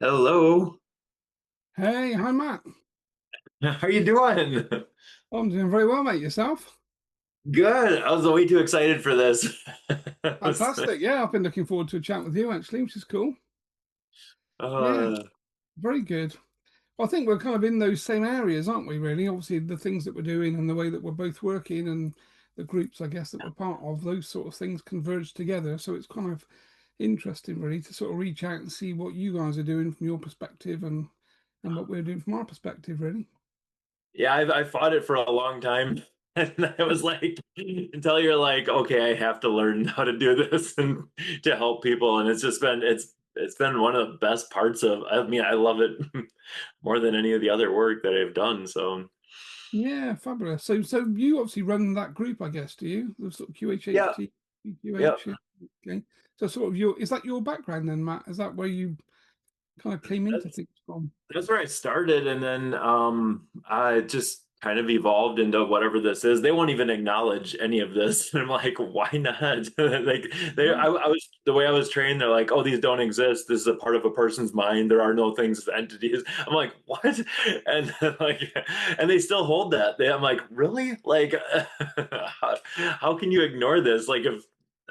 Hello. Hey, hi Matt. How you doing? I'm doing very well, mate. Yourself? Good. I was way too excited for this. Fantastic. Yeah, I've been looking forward to a chat with you actually, which is cool. Yeah, Uh, very good. Well, I think we're kind of in those same areas, aren't we, really? Obviously, the things that we're doing and the way that we're both working and the groups, I guess, that we're part of, those sort of things converge together. So it's kind of interesting, really, to sort of reach out and see what you guys are doing from your perspective and what we're doing from our perspective, really. yeah, I fought it for a long time. And I was like, until you're like, okay, I have to learn how to do this and to help people. And it's been one of the best parts of, I mean, I love it more than any of the other work that I've done. So Yeah, fabulous. So you obviously run that group, I guess, do you? The sort of yeah, QHHT, yeah. QH, yeah. Okay. So sort of is that your background then, Matt? Is that where you kind of came into things from? That's where I started, and then I just kind of evolved into whatever this is. They won't even acknowledge any of this. And I'm like, why not? Like Right. I was the way I was trained. They're like, oh, these don't exist. This is a part of a person's mind. There are no things, entities. I'm like, what? And like, and they still hold that. I'm like, really? Like, how can you ignore this? Like, if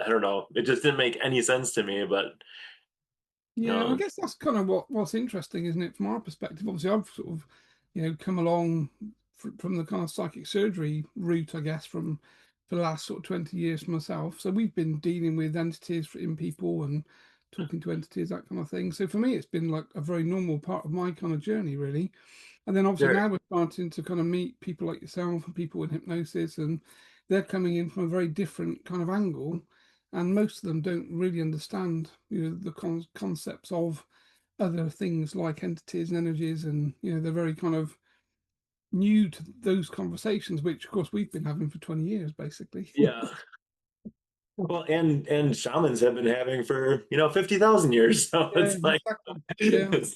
I don't know, it just didn't make any sense to me. But you Yeah, I know, guess that's kind of what's interesting, isn't it, from our perspective? Obviously, I've sort of, come along from the kind of psychic surgery route, I guess, from for the last sort of 20 years for myself. So we've been dealing with entities in people and talking to entities, that kind of thing. So for me, it's been like a very normal part of my kind of journey, really. And then obviously there, now we're starting to kind of meet people like yourself and people in hypnosis, and they're coming in from a very different kind of angle. And most of them don't really understand, the concepts of other things like entities and energies, and they're very kind of new to those conversations, which of course we've been having for 20 years, basically. yeah. Well, and shamans have been having for 50,000 years, so Yeah, it's like exactly. Yeah, it's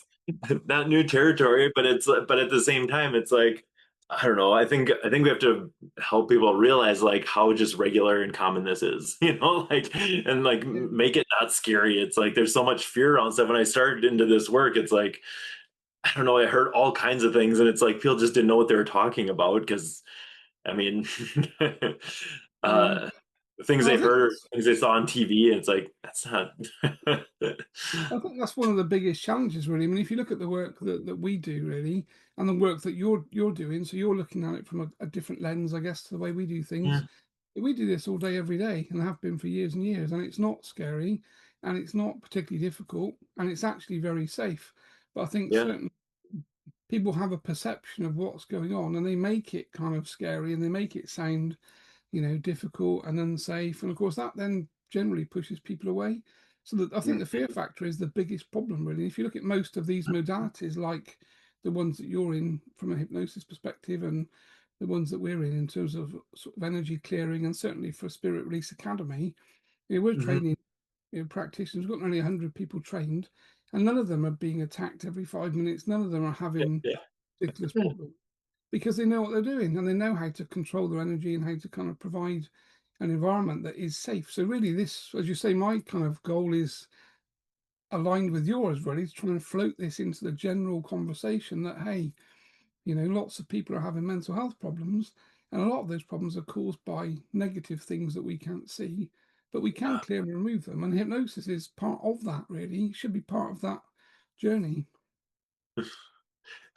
not new territory, but but at the same time, it's like I don't know. I think we have to help people realize like how just regular and common this is, like and like yeah, make it not scary. It's like there's so much fear around stuff. When I started into this work, it's like I don't know. I heard all kinds of things, and it's like people just didn't know what they were talking about because I mean. yeah. uh things And they heard or things they saw on TV, and it's like that's not. I think that's one of the biggest challenges, really. I mean, if you look at the work that we do, really, and the work that you're doing, so you're looking at it from a different lens, I guess, to the way we do things. Yeah, We do this all day, every day, and have been for years and years, and it's not scary, and it's not particularly difficult, and it's actually very safe. But I think yeah, certain people have a perception of what's going on, and they make it kind of scary, and they make it sound, difficult and unsafe. And of course, that then generally pushes people away. So that I think the fear factor is the biggest problem, really. If you look at most of these modalities, like the ones that you're in from a hypnosis perspective, and the ones that we're in terms of sort of energy clearing, and certainly for Spirit Release Academy, we're mhm, training practitioners. We've got nearly 100 people trained, and none of them are being attacked every 5 minutes. None of them are having yeah, ridiculous problems because they know what they're doing and they know how to control their energy and how to kind of provide an environment that is safe. So really, this, as you say, my kind of goal is aligned with yours, really, to try and float this into the general conversation that, hey, lots of people are having mental health problems, and a lot of those problems are caused by negative things that we can't see, but we can clear and remove them. And hypnosis is part of that, really. It should be part of that journey.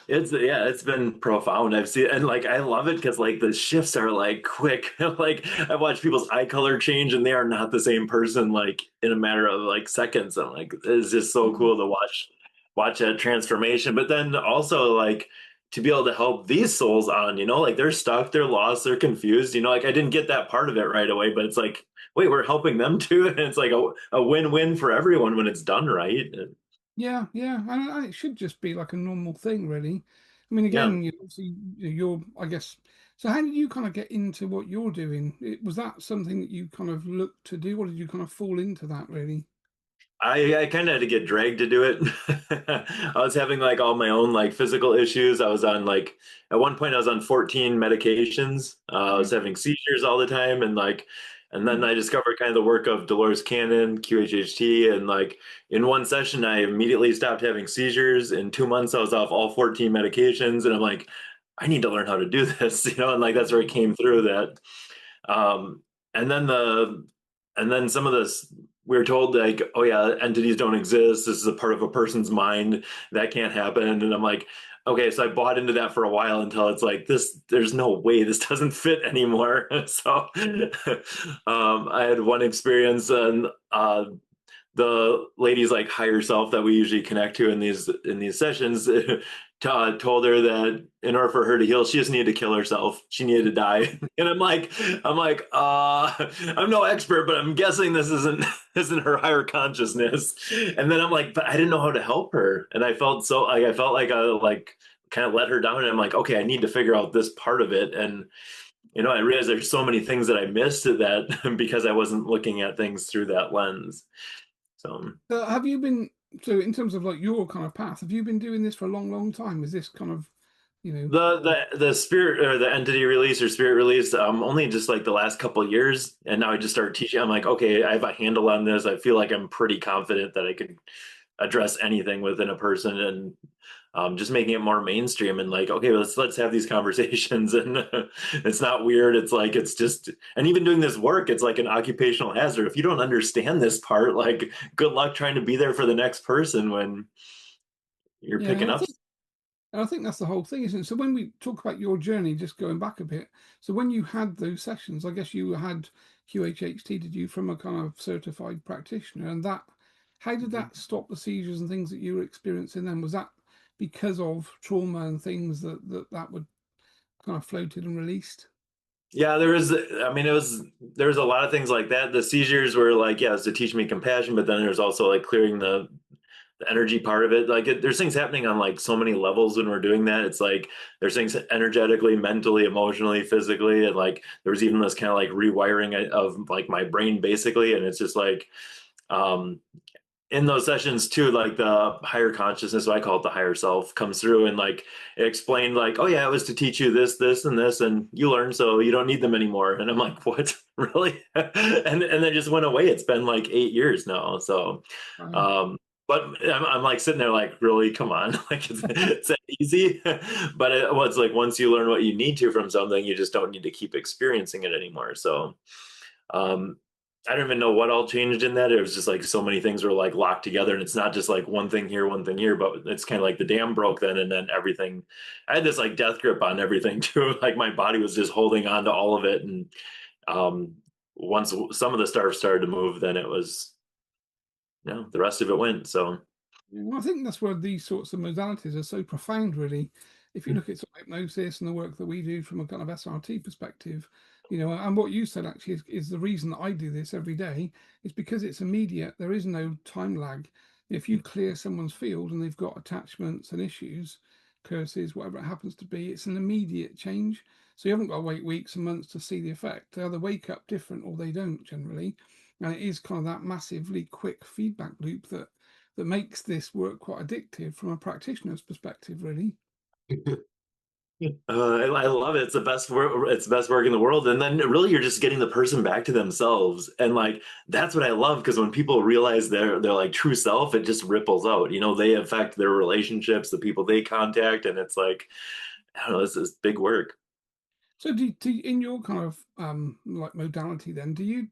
it's been profound. I've seen and like I love it because like the shifts are like quick. Like I watch people's eye color change and they are not the same person like in a matter of like seconds. I'm like it's just so Mm. cool to watch that transformation. But then also like to be able to help these souls on, like they're stuck, they're lost, they're confused. Like I didn't get that part of it right away, but it's like, wait, we're helping them too. And it's like a win-win for everyone when it's done right. Yeah, yeah, and it should just be like a normal thing, really. I mean, Yeah. again, obviously you're, I guess. So, how did you kind of get into what you're doing? Was that something that you kind of looked to do, or did you kind of fall into that, really? I kind of had to get dragged to do it. I was having like all my own like physical issues. I was on like at one point I was on 14 medications. I Yeah, was having seizures all the time, and like And then I discovered kind of the work of Dolores Cannon, QHHT, and like in one session, I immediately stopped having seizures. In 2 months, I was off all 14 medications, and I'm like, I need to learn how to do this, and like that's where it came through that. Um, and then some of this we were told like, oh yeah, entities don't exist. This is a part of a person's mind. That can't happen. And I'm like, okay, so I bought into that for a while until it's like this, there's no way this doesn't fit anymore. So I had one experience and the lady's like higher self that we usually connect to in these sessions told her that in order for her to heal, she just needed to kill herself. She needed to die. And I'm no expert, but I'm guessing this isn't her higher consciousness. And then I'm like, but I didn't know how to help her, and I felt so like I like kind of let her down. And I'm like, okay, I need to figure out this part of it. And I realized there's so many things that I missed that because I wasn't looking at things through that lens. So Have you been, so in terms of like your kind of path, have you been doing this for a long, long time? Is this kind of, you know, the spirit or the entity release or spirit release only just like the last couple of years, and now I just start teaching. I'm like, okay, I have a handle on this. I feel like I'm pretty confident that I could address anything within a person, and just making it more mainstream and like, okay, let's have these conversations. And it's not weird. It's like it's just, and even doing this work, it's like an occupational hazard. If you don't understand this part, like good luck trying to be there for the next person when you're yeah, picking up. and I think that's the whole thing, isn't it? So when we talk about your journey, just going back a bit, so when you had those sessions, I guess you had QHHT, did you, from a kind of certified practitioner, and that, how did that stop the seizures and things that you were experiencing then? Was that because of trauma and things that would kind of floated and released? Yeah, I mean, there was a lot of things like that. The seizures were like, yeah, it was to teach me compassion, but then there's also like clearing the energy part of it. Like, there's things happening on like so many levels when we're doing that. It's like there's things energetically, mentally, emotionally, physically, and like there was even this kind of like rewiring of like my brain basically, and it's just like, um, in those sessions too, like the higher consciousness, so I call it the higher self, comes through and like it explained like, oh yeah, it was to teach you this, this, and this, and you learn, so you don't need them anymore. And I'm like, what? Really? And they just went away. It's been like 8 years now. So Wow. um but I'm like sitting there like, really, come on. Like it's that easy. But it was like once you learn what you need to from something, you just don't need to keep experiencing it anymore. So um, I don't even know what all changed in that. It was just like so many things were like locked together, and it's not just like one thing here, but it's kind of like the dam broke then, and then everything. I had this like death grip on everything too. Like my body was just holding on to all of it, and um, once some of the stuff started to move, then it was, the rest of it went. So. Well, I think that's where these sorts of modalities are so profound, really. If you look at sort of hypnosis and the work that we do from a kind of SRT perspective, and what you said actually is the reason that I do this every day is because it's immediate. There is no time lag. If you clear someone's field and they've got attachments and issues, curses, whatever it happens to be, it's an immediate change. So you haven't got to wait weeks and months to see the effect. They either wake up different or they don't generally. And it is kind of that massively quick feedback loop that makes this work quite addictive from a practitioner's perspective, really. I love it. It's the best work. It's the best work in the world. And then really, you're just getting the person back to themselves, and like that's what I love, because when people realize their like true self, it just ripples out. They affect their relationships, the people they contact, and it's like, I don't know. This is big work. So in your kind of like modality then, do you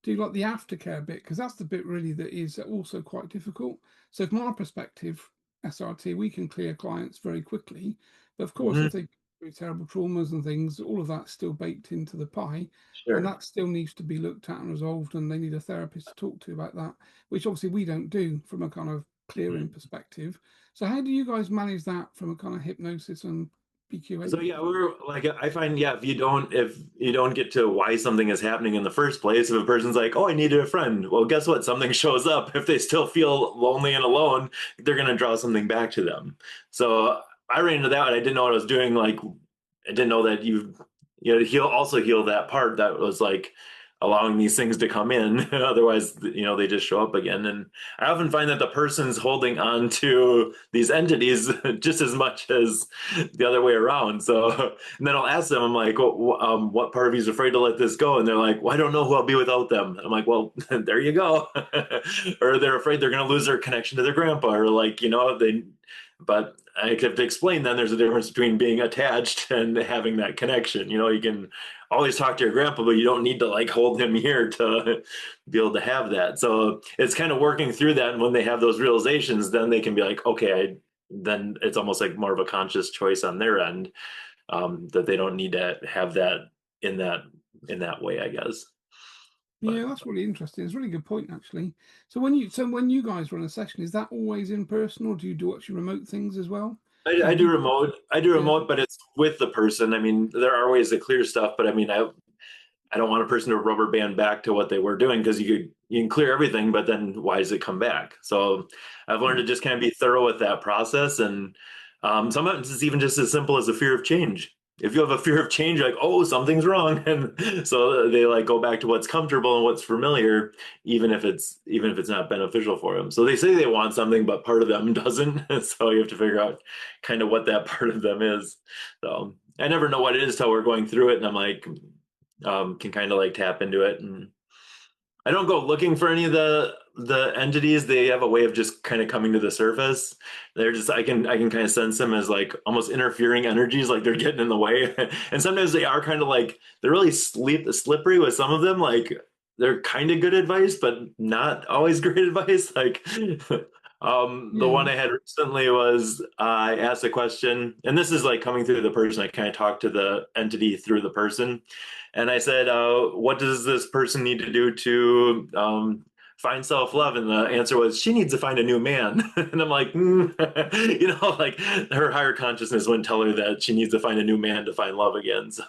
like the aftercare bit? Because that's the bit really that is also quite difficult. So from our perspective, SRT, we can clear clients very quickly. But of course, Mhm. if they go through terrible traumas and things, all of that's still baked into the pie. And Sure. that still needs to be looked at and resolved. And they need a therapist to talk to about that, which obviously we don't do from a kind of clearing perspective. So how do you guys manage that from a kind of hypnosis and PQA So yeah, perspective? we're like, I find, yeah, if you don't get to why something is happening in the first place, if a person's like, oh, I needed a friend, well, guess what? Something shows up. If they still feel lonely and alone, they're gonna draw something back to them. So I ran into that, and I didn't know what I was doing. Like, I didn't know that heal that part that was like allowing these things to come in. Otherwise, they just show up again. And I often find that the person's holding on to these entities just as much as the other way around. So, and then I'll ask them, I'm like, what part of you is afraid to let this go? And they're like, well, I don't know who I'll be without them. And I'm like, well, there you go. Or they're afraid they're going to lose their connection to their grandpa, or like, but I have to explain then there's a difference between being attached and having that connection. You can always talk to your grandpa, but you don't need to like hold him here to be able to have that. So it's kind of working through that. And when they have those realizations, then they can be like, okay, then it's almost like more of a conscious choice on their end, that they don't need to have that in that in that way, I guess. But Yeah, that's really interesting. It's a really good point, actually. So when you guys run a session, is that always in person, or do you do actually remote things as well? I Because do we, remote. I do yeah, remote, but it's with the person. I mean, there are ways to clear stuff, but I mean, I don't want a person to rubber band back to what they were doing, because you can clear everything, but then why does it come back? So I've learned yeah, to just kind of be thorough with that process, and sometimes it's even just as simple as a fear of change. If you have a fear of change, you're like, oh, something's wrong, and so they like go back to what's comfortable and what's familiar, even if it's not beneficial for them. So they say they want something, but part of them doesn't. So you have to figure out kind of what that part of them is. So I never know what it is till we're going through it, and I'm like, can kind of like tap into it. And I don't go looking for any of the entities. They have a way of just kind of coming to the surface. They're just I can kind of sense them as like almost interfering energies, like they're getting in the way. And sometimes they are kind of like they're really slippery with some of them. Like they're kind of good advice, but not always great advice. Like the yeah. one I had recently was I asked a question, and this is like coming through the person. I kind of talked to the entity through the person, and I said, "What does this person need to do to find self-love?" And the answer was, "She needs to find a new man." And I'm like, like her higher consciousness wouldn't tell her that she needs to find a new man to find love again. So,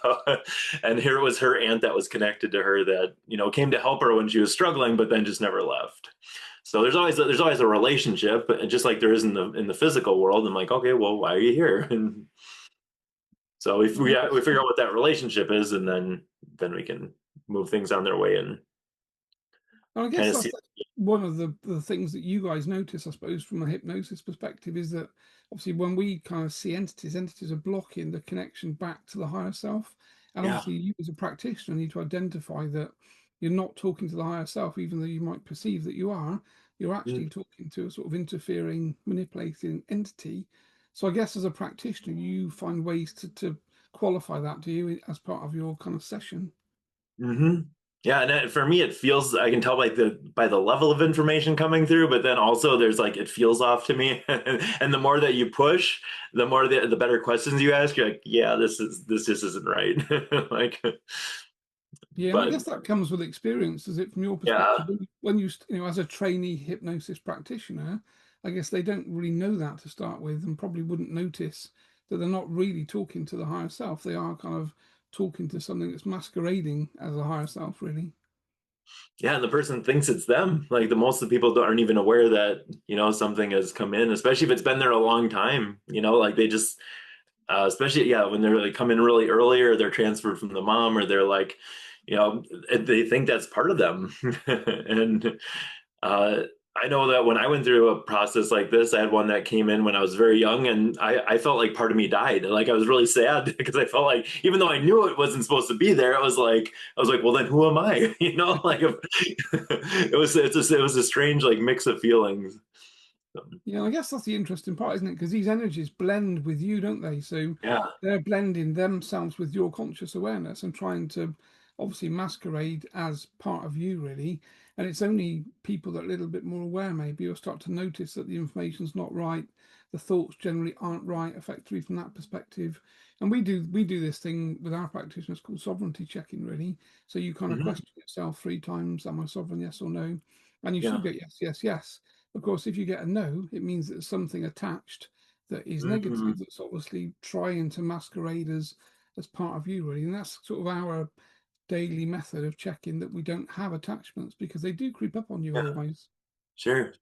and here it was her aunt that was connected to her that came to help her when she was struggling, but then just never left. So there's always a relationship, just like there is in the physical world. I'm like, okay, well, why are you here? And so if Well, I we guess, figure out what that relationship is, and then we can move things on their way and well, I kind guess of see. that's one of the things that you guys notice, I suppose, from a hypnosis perspective, is that obviously when we kind of see entities are blocking the connection back to the higher self. And Yeah. obviously, you as a practitioner need to identify that you're not talking to the higher self, even though you might perceive that you are. You're Mm. actually talking to a sort of interfering, manipulating entity. So I guess as a practitioner, you find ways to qualify that, do you, as part of your kind of session? Hmm. Yeah, and for me, it feels I can tell by the level of information coming through, but then also there's like it feels off to me, and the more that you push, the more the better questions you ask. You're like, yeah, this just isn't right. Like, Yeah, and I but guess that comes with experience, does it, from your yeah. perspective? When as a trainee hypnosis practitioner, I guess they don't really know that to start with, and probably wouldn't notice that they're not really talking to the higher self. They are kind of talking to something that's masquerading as a higher self, really. Yeah, and the person thinks it's them. Like the most of the people aren't even aware that something has come in, especially if it's been there a long time. Like they just, especially yeah, when they're like come in really early, or they're transferred from the mom, or they're like, they think that's part of them. And uh, I know that when I went through a process like this, I had one that came in when I was very young, and I felt like part of me died. Like I was really sad because I felt like even though I knew it wasn't supposed to be there, I was like, well, then who am I? Like if, it was a strange like mix of feelings. So, Yeah, I guess that's the interesting part, isn't it? Because these energies blend with you, don't they? So yeah. they're blending themselves with your conscious awareness and trying to obviously masquerade as part of you, really. And it's only people that are a little bit more aware, maybe, or start to notice that the information's not right, the thoughts generally aren't right, effectively from that perspective. And we do this thing with our practitioners called sovereignty checking, really. So you kind of Hmm. question yourself 3 times: am I sovereign, yes or no? And you Yeah. should get yes, yes, yes. Of course, if you get a no, it means that there's something attached that is Hmm. negative, that's obviously trying to masquerade as part of you, really. And that's sort of our daily method of checking that we don't have attachments, because they do creep up on you Yeah. otherwise. Sure.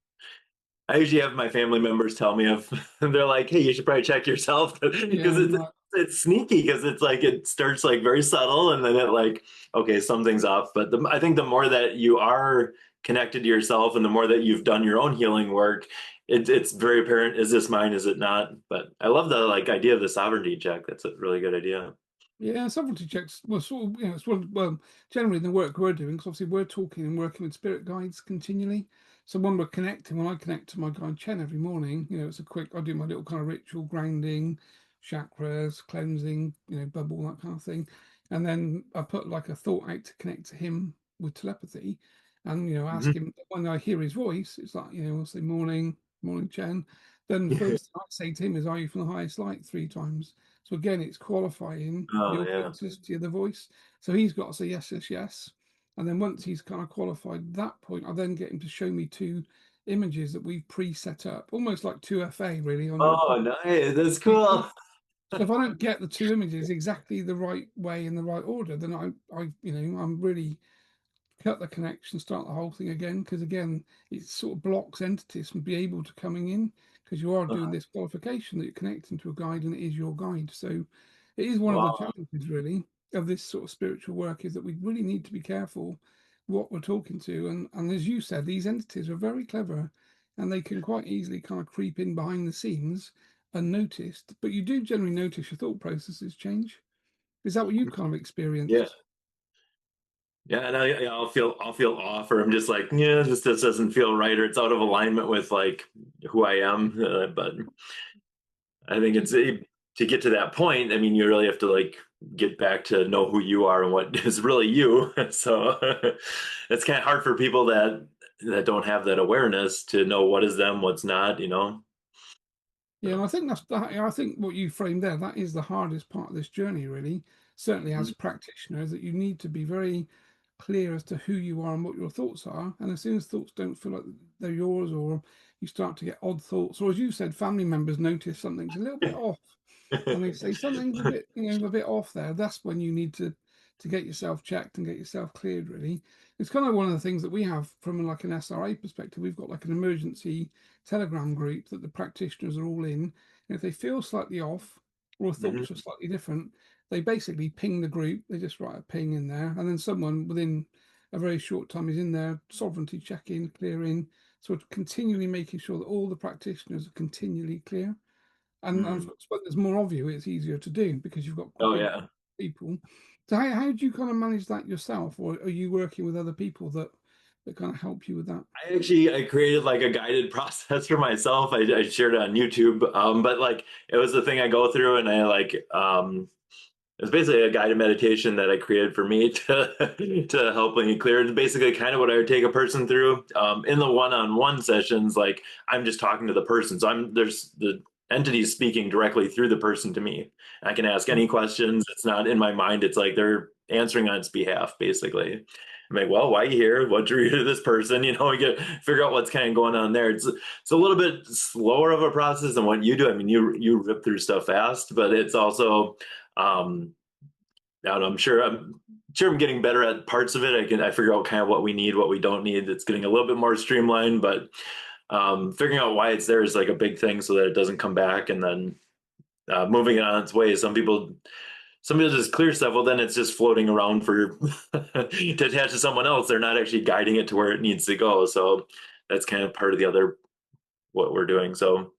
I usually have my family members tell me if they're like, "Hey, you should probably check yourself," Yeah, because you're right. it's sneaky because it's like it starts like very subtle and then it like, okay, something's off. But I think the more that you are connected to yourself and the more that you've done your own healing work, it's very apparent, is this mine, is it not? But I love the like idea of the sovereignty check. That's a really good idea. Yeah, sovereignty checks. Well, sort of, it's well, generally the work we're doing, because obviously we're talking and working with spirit guides continually. So when we're connecting, when I connect to my guide Chen every morning, it's a quick. I do my little kind of ritual grounding, chakras, cleansing, bubble, that kind of thing, and then I put like a thought out to connect to him with telepathy, and ask Mhm. him when I hear his voice. It's like I'll say morning, morning Chen. Then the first thing I say to him is, "Are you from the highest light?" 3 times. So again, it's qualifying the Oh yeah. authenticity of the voice. So he's got to say yes, yes, yes. And then once he's kind of qualified that point, I then get him to show me 2 images that we've pre-set up, almost like 2FA really on your Oh, call. nice. That's cool. So if I don't get the 2 images exactly the right way in the right order, then I'm really cut the connection, start the whole thing again. Because again, it sort of blocks entities from being able to coming in because you are doing this qualification that you're connecting to a guide and it is your guide. So it is one of the Wow. challenges really of this sort of spiritual work is that we really need to be careful what we're talking to. And as you said, these entities are very clever and they can quite easily kind of creep in behind the scenes unnoticed. But you do generally notice your thought processes change. Is that what you kind of Yeah. experienced? Yeah, and I'll feel off, or I'm just like, yeah, this doesn't feel right, or it's out of alignment with like who I am. But I think to get to that point. I mean, you really have to like get back to know who you are and what is really you. So it's kind of hard for people that don't have that awareness to know what is them, what's not. Yeah, and I think I think what you framed there, that is the hardest part of this journey, really. Certainly as Mhm. a practitioner, is that you need to be very clear as to who you are and what your thoughts are. And as soon as thoughts don't feel like they're yours, or you start to get odd thoughts, or as you said, family members notice something's a little bit off, and they say something's a bit, a bit off there, that's when you need to get yourself checked and get yourself cleared, really. It's kind of one of the things that we have from like an SRA perspective. We've got like an emergency Telegram group that the practitioners are all in. And if they feel slightly off or Mhm. thoughts are slightly different, they basically ping the group. They just write a ping in there, and then someone within a very short time is in there, sovereignty checking, clearing. So we're continually making sure that all the practitioners are continually clear. And Mm. when there's more of you, it's easier to do because you've got a Oh big yeah. people. So how do you kind of manage that yourself, or are you working with other people that kind of help you with that? I created like a guided process for myself. I shared it on YouTube, but like it was the thing I go through, and I like it's basically a guided meditation that I created for me to to help me clear. It's basically kind of what I would take a person through. In the one-on-one sessions, like I'm just talking to the person, so there's the entity speaking directly through the person to me. I can ask any questions. It's not in my mind. It's like they're answering on its behalf, basically. I'm like, well, why are you here? What drew you to this person? We get figure out what's kind of going on there. It's a little bit slower of a process than what you do. I mean, you rip through stuff fast, but it's also um, and I'm sure I'm getting better at parts of it. I figure out kind of what we need, what we don't need. It's getting a little bit more streamlined, but figuring out why it's there is like a big thing so that it doesn't come back, and then moving it on its way. Some people just clear stuff. Well, then it's just floating around for to attach to someone else. They're not actually guiding it to where it needs to go. So that's kind of part of the other what we're doing. So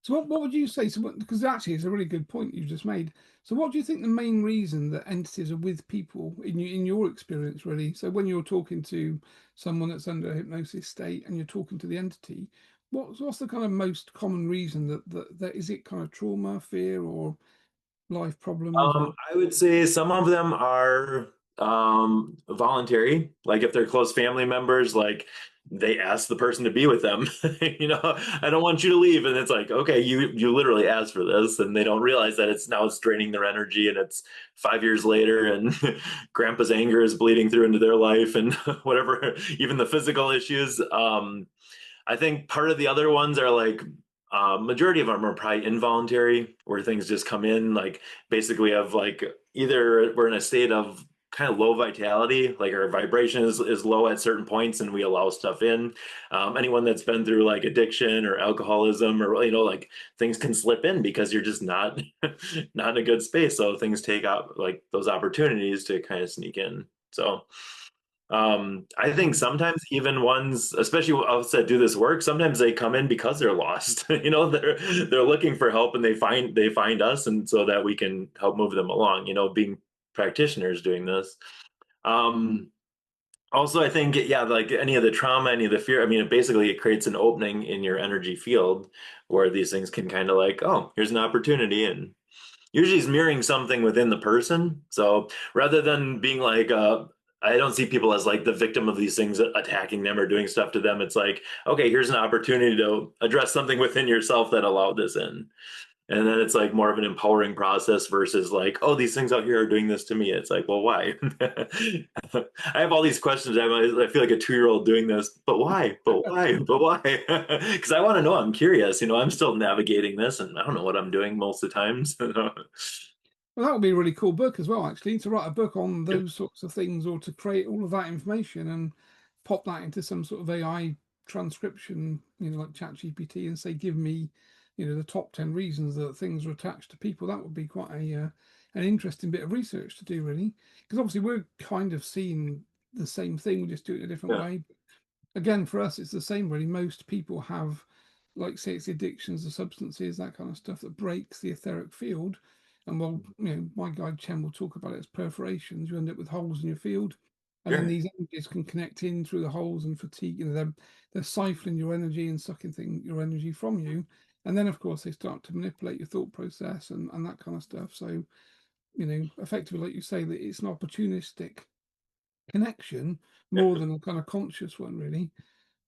So what would you say? So because actually it's a really good point you just made. So what do you think the main reason that entities are with people in your experience, really? So when you're talking to someone that's under a hypnosis state and you're talking to the entity, what's the kind of most common reason that is it kind of trauma, fear, or life problems, or I would say some of them are voluntary. Like if they're close family members, like they ask the person to be with them. I don't want you to leave, and it's like, okay, you literally asked for this, and they don't realize that it's draining their energy, and it's 5 years later, and Grandpa's anger is bleeding through into their life, and whatever, even the physical issues. I think part of the other ones are like majority of them are probably involuntary, where things just come in. Like basically, have like either we're in a state of kind of low vitality, like our vibration is low at certain points and we allow stuff in. Anyone that's been through like addiction or alcoholism or, like things can slip in because you're just not, not in a good space. So things take out like those opportunities to kind of sneak in. So I think Mm. sometimes even ones, especially us that do this work, sometimes they come in because they're lost. They're looking for help and they find us, and so that we can help move them along. Being practitioners doing this. Um, Also, I think yeah, like any of the trauma, any of the fear. I mean, basically, it creates an opening in your energy field where these things can kind of like, oh, here's an opportunity, and usually it's mirroring something within the person. So rather than being like, I don't see people as like the victim of these things attacking them or doing stuff to them. It's like, okay, here's an opportunity to address something within yourself that allowed this in. And then it's like more of an empowering process versus like, oh, these things out here are doing this to me. It's like, well, why? I have all these questions. I feel like a 2-year old doing this, but why? But why? But why? Because I want to know. I'm curious. I'm still navigating this, and I don't know what I'm doing most of the times. Well, that would be a really cool book as well, actually, to write a book on those sorts of things, or to create all of that information and pop that into some sort of AI transcription, like ChatGPT, and say, give me, the top 10 reasons that things are attached to people. That would be quite an interesting bit of research to do, really, because obviously we're kind of seeing the same thing, we just do it in a different Yeah. way. Again, for us, it's the same, really. Most people have, like, say, it's the addictions, the substances, that kind of stuff that breaks the etheric field. And well, my guide Chen will talk about it as perforations. You end up with holes in your field, and then Sure. these energies can connect in through the holes and fatigue. They're siphoning your energy and sucking your energy from you. And then, of course, they start to manipulate your thought process and that kind of stuff. So, effectively, like you say, that it's an opportunistic connection Yeah. more than a kind of conscious one, really.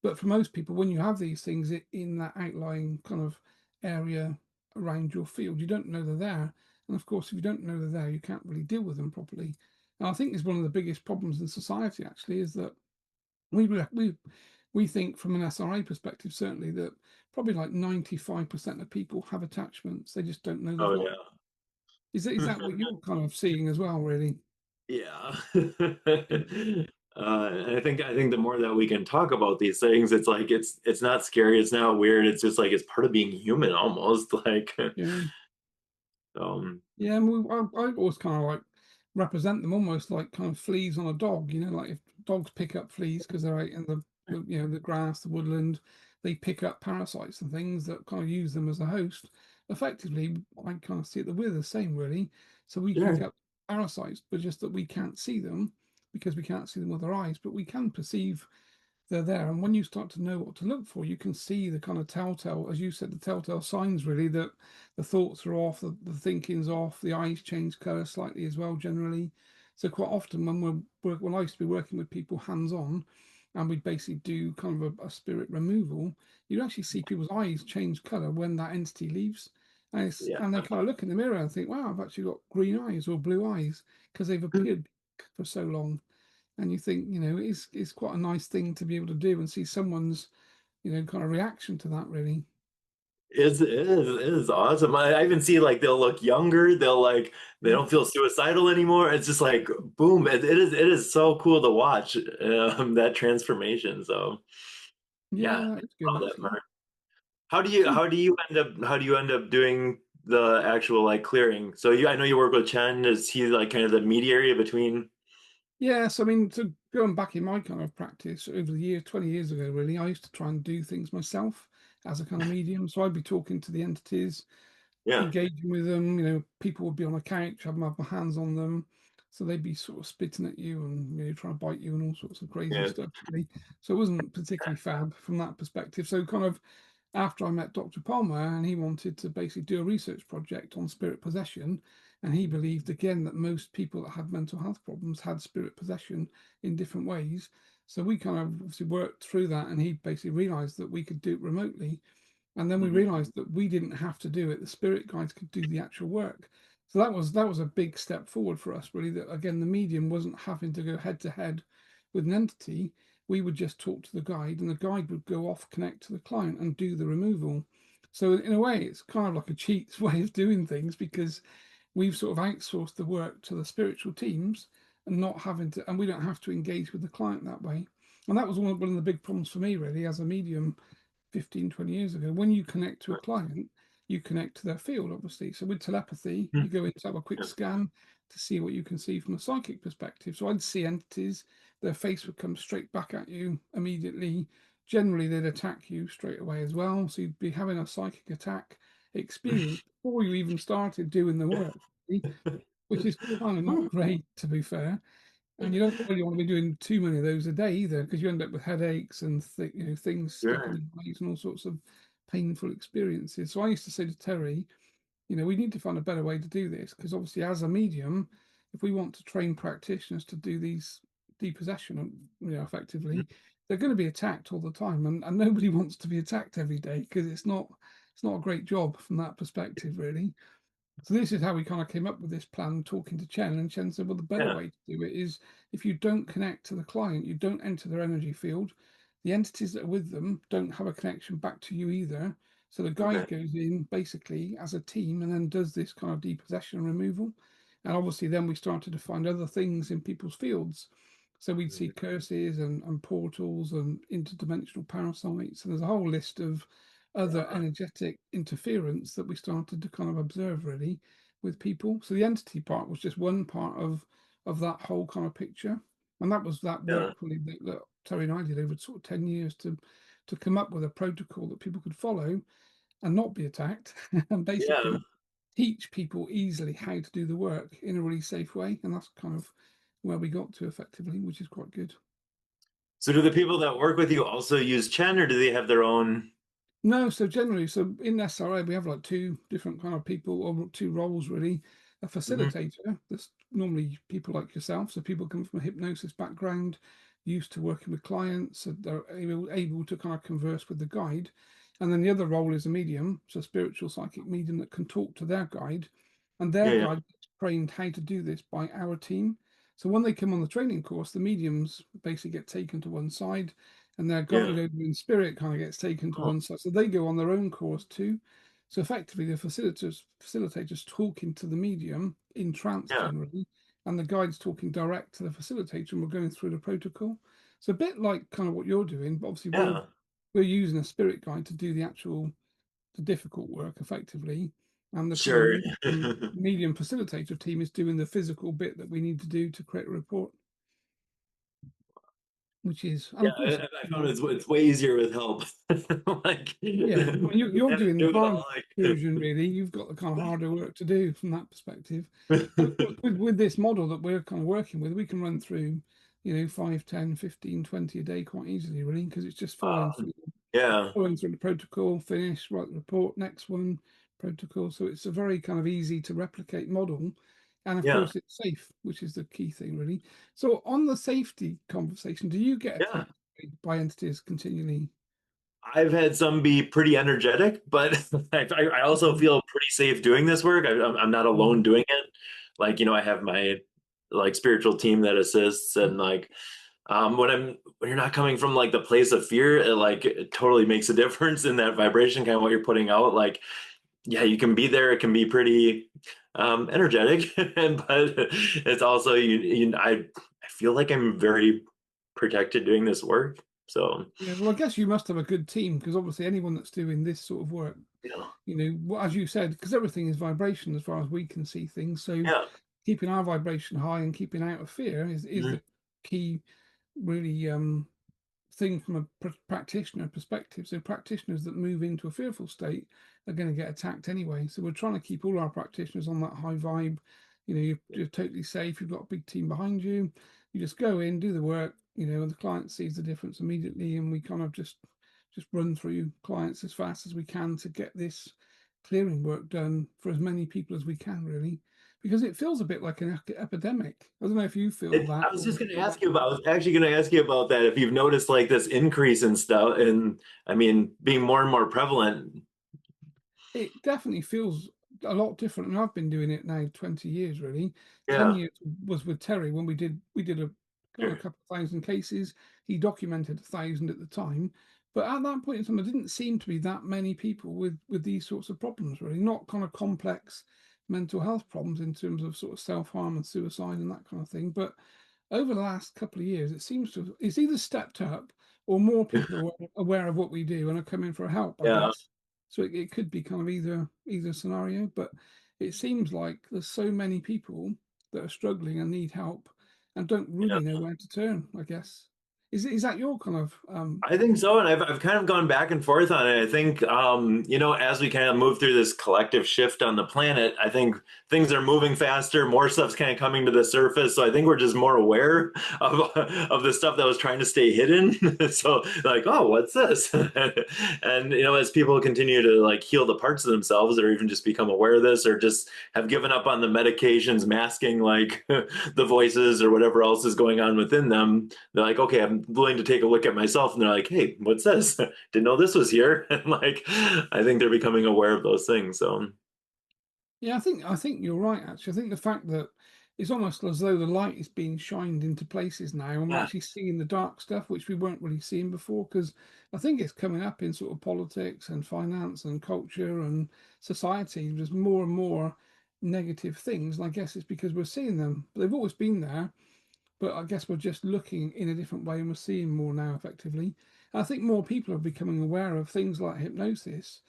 But for most people, when you have these things in that outlying kind of area around your field, you don't know they're there. And of course, if you don't know they're there, you can't really deal with them properly. And I think it's one of the biggest problems in society, actually, is that we we we think from an SRA perspective, certainly, that probably like 95% of people have attachments. They just don't know they've Oh got. yeah. Is that what you're kind of seeing as well, really? Yeah. I think the more that we can talk about these things, it's like it's not scary, it's not weird, it's just like it's part of being human almost. Like Yeah. um Yeah, and I always kind of like represent them almost like kind of fleas on a dog. Like if dogs pick up fleas because they're out in the grass, the woodland, they pick up parasites and things that kind of use them as a host. Effectively, I kind of see it that we're the same, really. So we pick sure. up parasites, but just that we can't see them because we can't see them with our eyes, but we can perceive they're there. And when you start to know what to look for, you can see the kind of telltale, as you said, the telltale signs, really, that the thoughts are off, the thinking's off, the eyes change colour slightly as well, generally. So quite often when I used to be working with people hands-on, and we'd basically do kind of a spirit removal, you'd actually see people's eyes change colour when that entity leaves. Yeah. And they kind of look in the mirror and think, wow, I've actually got green eyes or blue eyes because they've appeared for so long. And you think, it's quite a nice thing to be able to do and see someone's, kind of reaction to that, really. It is awesome. I even see like they'll look younger, they Mm. don't feel suicidal anymore. It's just like boom. It is so cool to watch that transformation. So yeah, Yeah, that is good, love that actually. part. How do you So, how do you end up doing the actual like clearing? So I know you work with Chen. Is he like kind of the mediator between? yes, I mean, so going back in my kind of practice over the years, 20 years ago, really, I used to try and do things myself as a kind of medium. So I'd be talking to the entities, Yeah, engaging with them. People would be on a couch, I'd have my hands on them. So they'd be sort of spitting at you and trying to bite you and all sorts of crazy yeah, stuff, really. So it wasn't particularly fab from that perspective. So kind of after I met Dr. Palmer, and he wanted to basically do a research project on spirit possession. And he believed again that most people that had mental health problems had spirit possession in different ways. So we kind of obviously worked through that, and he basically realized that we could do it remotely. And then we mhm, realized that we didn't have to do it; the spirit guides could do the actual work. So that was a big step forward for us, really. That again, the medium wasn't having to go head to head with an entity. We would just talk to the guide, and the guide would go off, connect to the client, and do the removal. So in a way, it's kind of like a cheat way of doing things, because we've sort of outsourced the work to the spiritual teams, and not having to, and we don't have to engage with the client that way. And that was one of the big problems for me, really, as a medium 15, 20 years ago. When you connect to a client, you connect to their field, obviously. So with telepathy, you go in to have a quick scan to see what you can see from a psychic perspective. So I'd see entities, their face would come straight back at you immediately. Generally, they'd attack you straight away as well. So you'd be having a psychic attack experience before you even started doing the work, which is kind of not great, to be fair. And you don't really want to be doing too many of those a day either, because you end up with headaches and things stuck in Sure. your eyes and all sorts of painful experiences. So I used to say to Terry, we need to find a better way to do this, because obviously, as a medium, if we want to train practitioners to do these depossession, effectively, they're going to be attacked all the time, and nobody wants to be attacked every day, because it's not a great job from that perspective, really. So this is how we kind of came up with this plan, talking to Chen, and Chen said, well, the better Yeah. way to do it is if you don't connect to the client, you don't enter their energy field, the entities that are with them don't have a connection back to you either. So the Okay. guide goes in basically as a team and then does this kind of depossession removal. And obviously then we started to find other things in people's fields. So we'd see curses and portals and interdimensional parasites. And there's a whole list of other energetic interference that we started to kind of observe, really, with people. So the entity part was just one part of that whole kind of picture, and that was that Yeah. work really that Terry and I did over sort of 10 years to come up with a protocol that people could follow and not be attacked, and Yeah. basically teach people easily how to do the work in a really safe way. And that's kind of where we got to effectively, which is quite good. So do the people that work with you also use Chen, or do they have their own? No, so generally, so in SRA, we have like two different kind of people, or two roles really. A Mhm. facilitator, that's normally people like yourself. So people come from a hypnosis background, used to working with clients, so they're able to kind of converse with the guide. And then the other role is a medium, so a spiritual psychic medium that can talk to their guide, and their Yeah, yeah, guide is trained how to do this by our team. So when they come on the training course, the mediums basically get taken to one side, and their yeah. guide over in spirit kind of gets taken to Oh, one side. So they go on their own course too. So effectively, the facilitators talking to the medium in trance yeah, generally, and the guide's talking direct to the facilitator, and we're going through the protocol. So a bit like kind of what you're doing, but obviously yeah. we're using a spirit guide to do the difficult work effectively, and the kind of Sure. medium facilitator team is doing the physical bit that we need to do to create a report, which is, and Yeah, of course, I found it's way easier with help. Like yeah, I mean, you you're have to doing the do it hard all. Like version, really. You've got the kind of harder work to do from that perspective. And of course, with this model that we're kind of working with, we can run through, 5, 10, 15, 20 a day quite easily, really, because it's just yeah, following through the protocol, finish, write the report, next one, protocol. So it's a very kind of easy to replicate model. And of yeah, course, it's safe, which is the key thing, really. So on the safety conversation, do you get yeah. attacked by entities continually? I've had some be pretty energetic, but I also Mhm. feel pretty safe doing this work. I'm not alone Mm. doing it. Like, I have my like spiritual team that assists, and like when you're not coming from like the place of fear, it totally makes a difference in that vibration, kind of what you're putting out. Like, yeah, you can be there. It can be pretty energetic, but it's also I feel like I'm very protected doing this work. So Yeah, well, I guess you must have a good team, because obviously anyone that's doing this sort of work, yeah, as you said, because everything is vibration as far as we can see things. So yeah, keeping our vibration high and keeping out of fear is mhm, the key, really, thing from a practitioner perspective. So practitioners that move into a fearful state are going to get attacked anyway. So we're trying to keep all our practitioners on that high vibe. You're totally safe. You've got a big team behind you. You just go in, do the work. And the client sees the difference immediately, and we kind of just run through clients as fast as we can to get this clearing work done for as many people as we can, really, because it feels a bit like an epidemic. I don't know if you feel that I was or. just going to ask you about. I was actually going to ask you about that. If you've noticed like this increase in stuff, and I mean, being more and more prevalent. It definitely feels a lot different. And I've been doing it now 20 years, really. 10 Yeah, years was with Terry when we did a kind of sure. couple of thousand cases. He documented 1,000 at the time. But at that point in time, there didn't seem to be that many people with these sorts of problems, really. Not kind of complex mental health problems in terms of sort of self-harm and suicide and that kind of thing. But over the last couple of years, it seems to it's either stepped up or more people are aware of what we do and are coming for help, I Yeah, guess. So it could be kind of either scenario, but it seems like there's so many people that are struggling and need help and don't yeah. really know where to turn, I guess. Is that your kind of I think so, and I've kind of gone back and forth on it. I think as we kind of move through this collective shift on the planet, I think things are moving faster, more stuff's kind of coming to the surface. So I think we're just more aware of the stuff that was trying to stay hidden. So like, oh, what's this? And as people continue to like heal the parts of themselves, or even just become aware of this, or just have given up on the medications masking like the voices or whatever else is going on within them, they're like, okay, I'm willing to take a look at myself, and they're like, hey, what's this? Didn't know this was here. And like, I think they're becoming aware of those things. So Yeah, I think you're right, actually. I think the fact that it's almost as though the light is being shined into places now, and we're yeah, actually seeing the dark stuff, which we weren't really seeing before, because I think it's coming up in sort of politics and finance and culture and society. There's more and more negative things, and I guess it's because we're seeing them. But they've always been there, but I guess we're just looking in a different way and we're seeing more now effectively. And I think more people are becoming aware of things like hypnosis.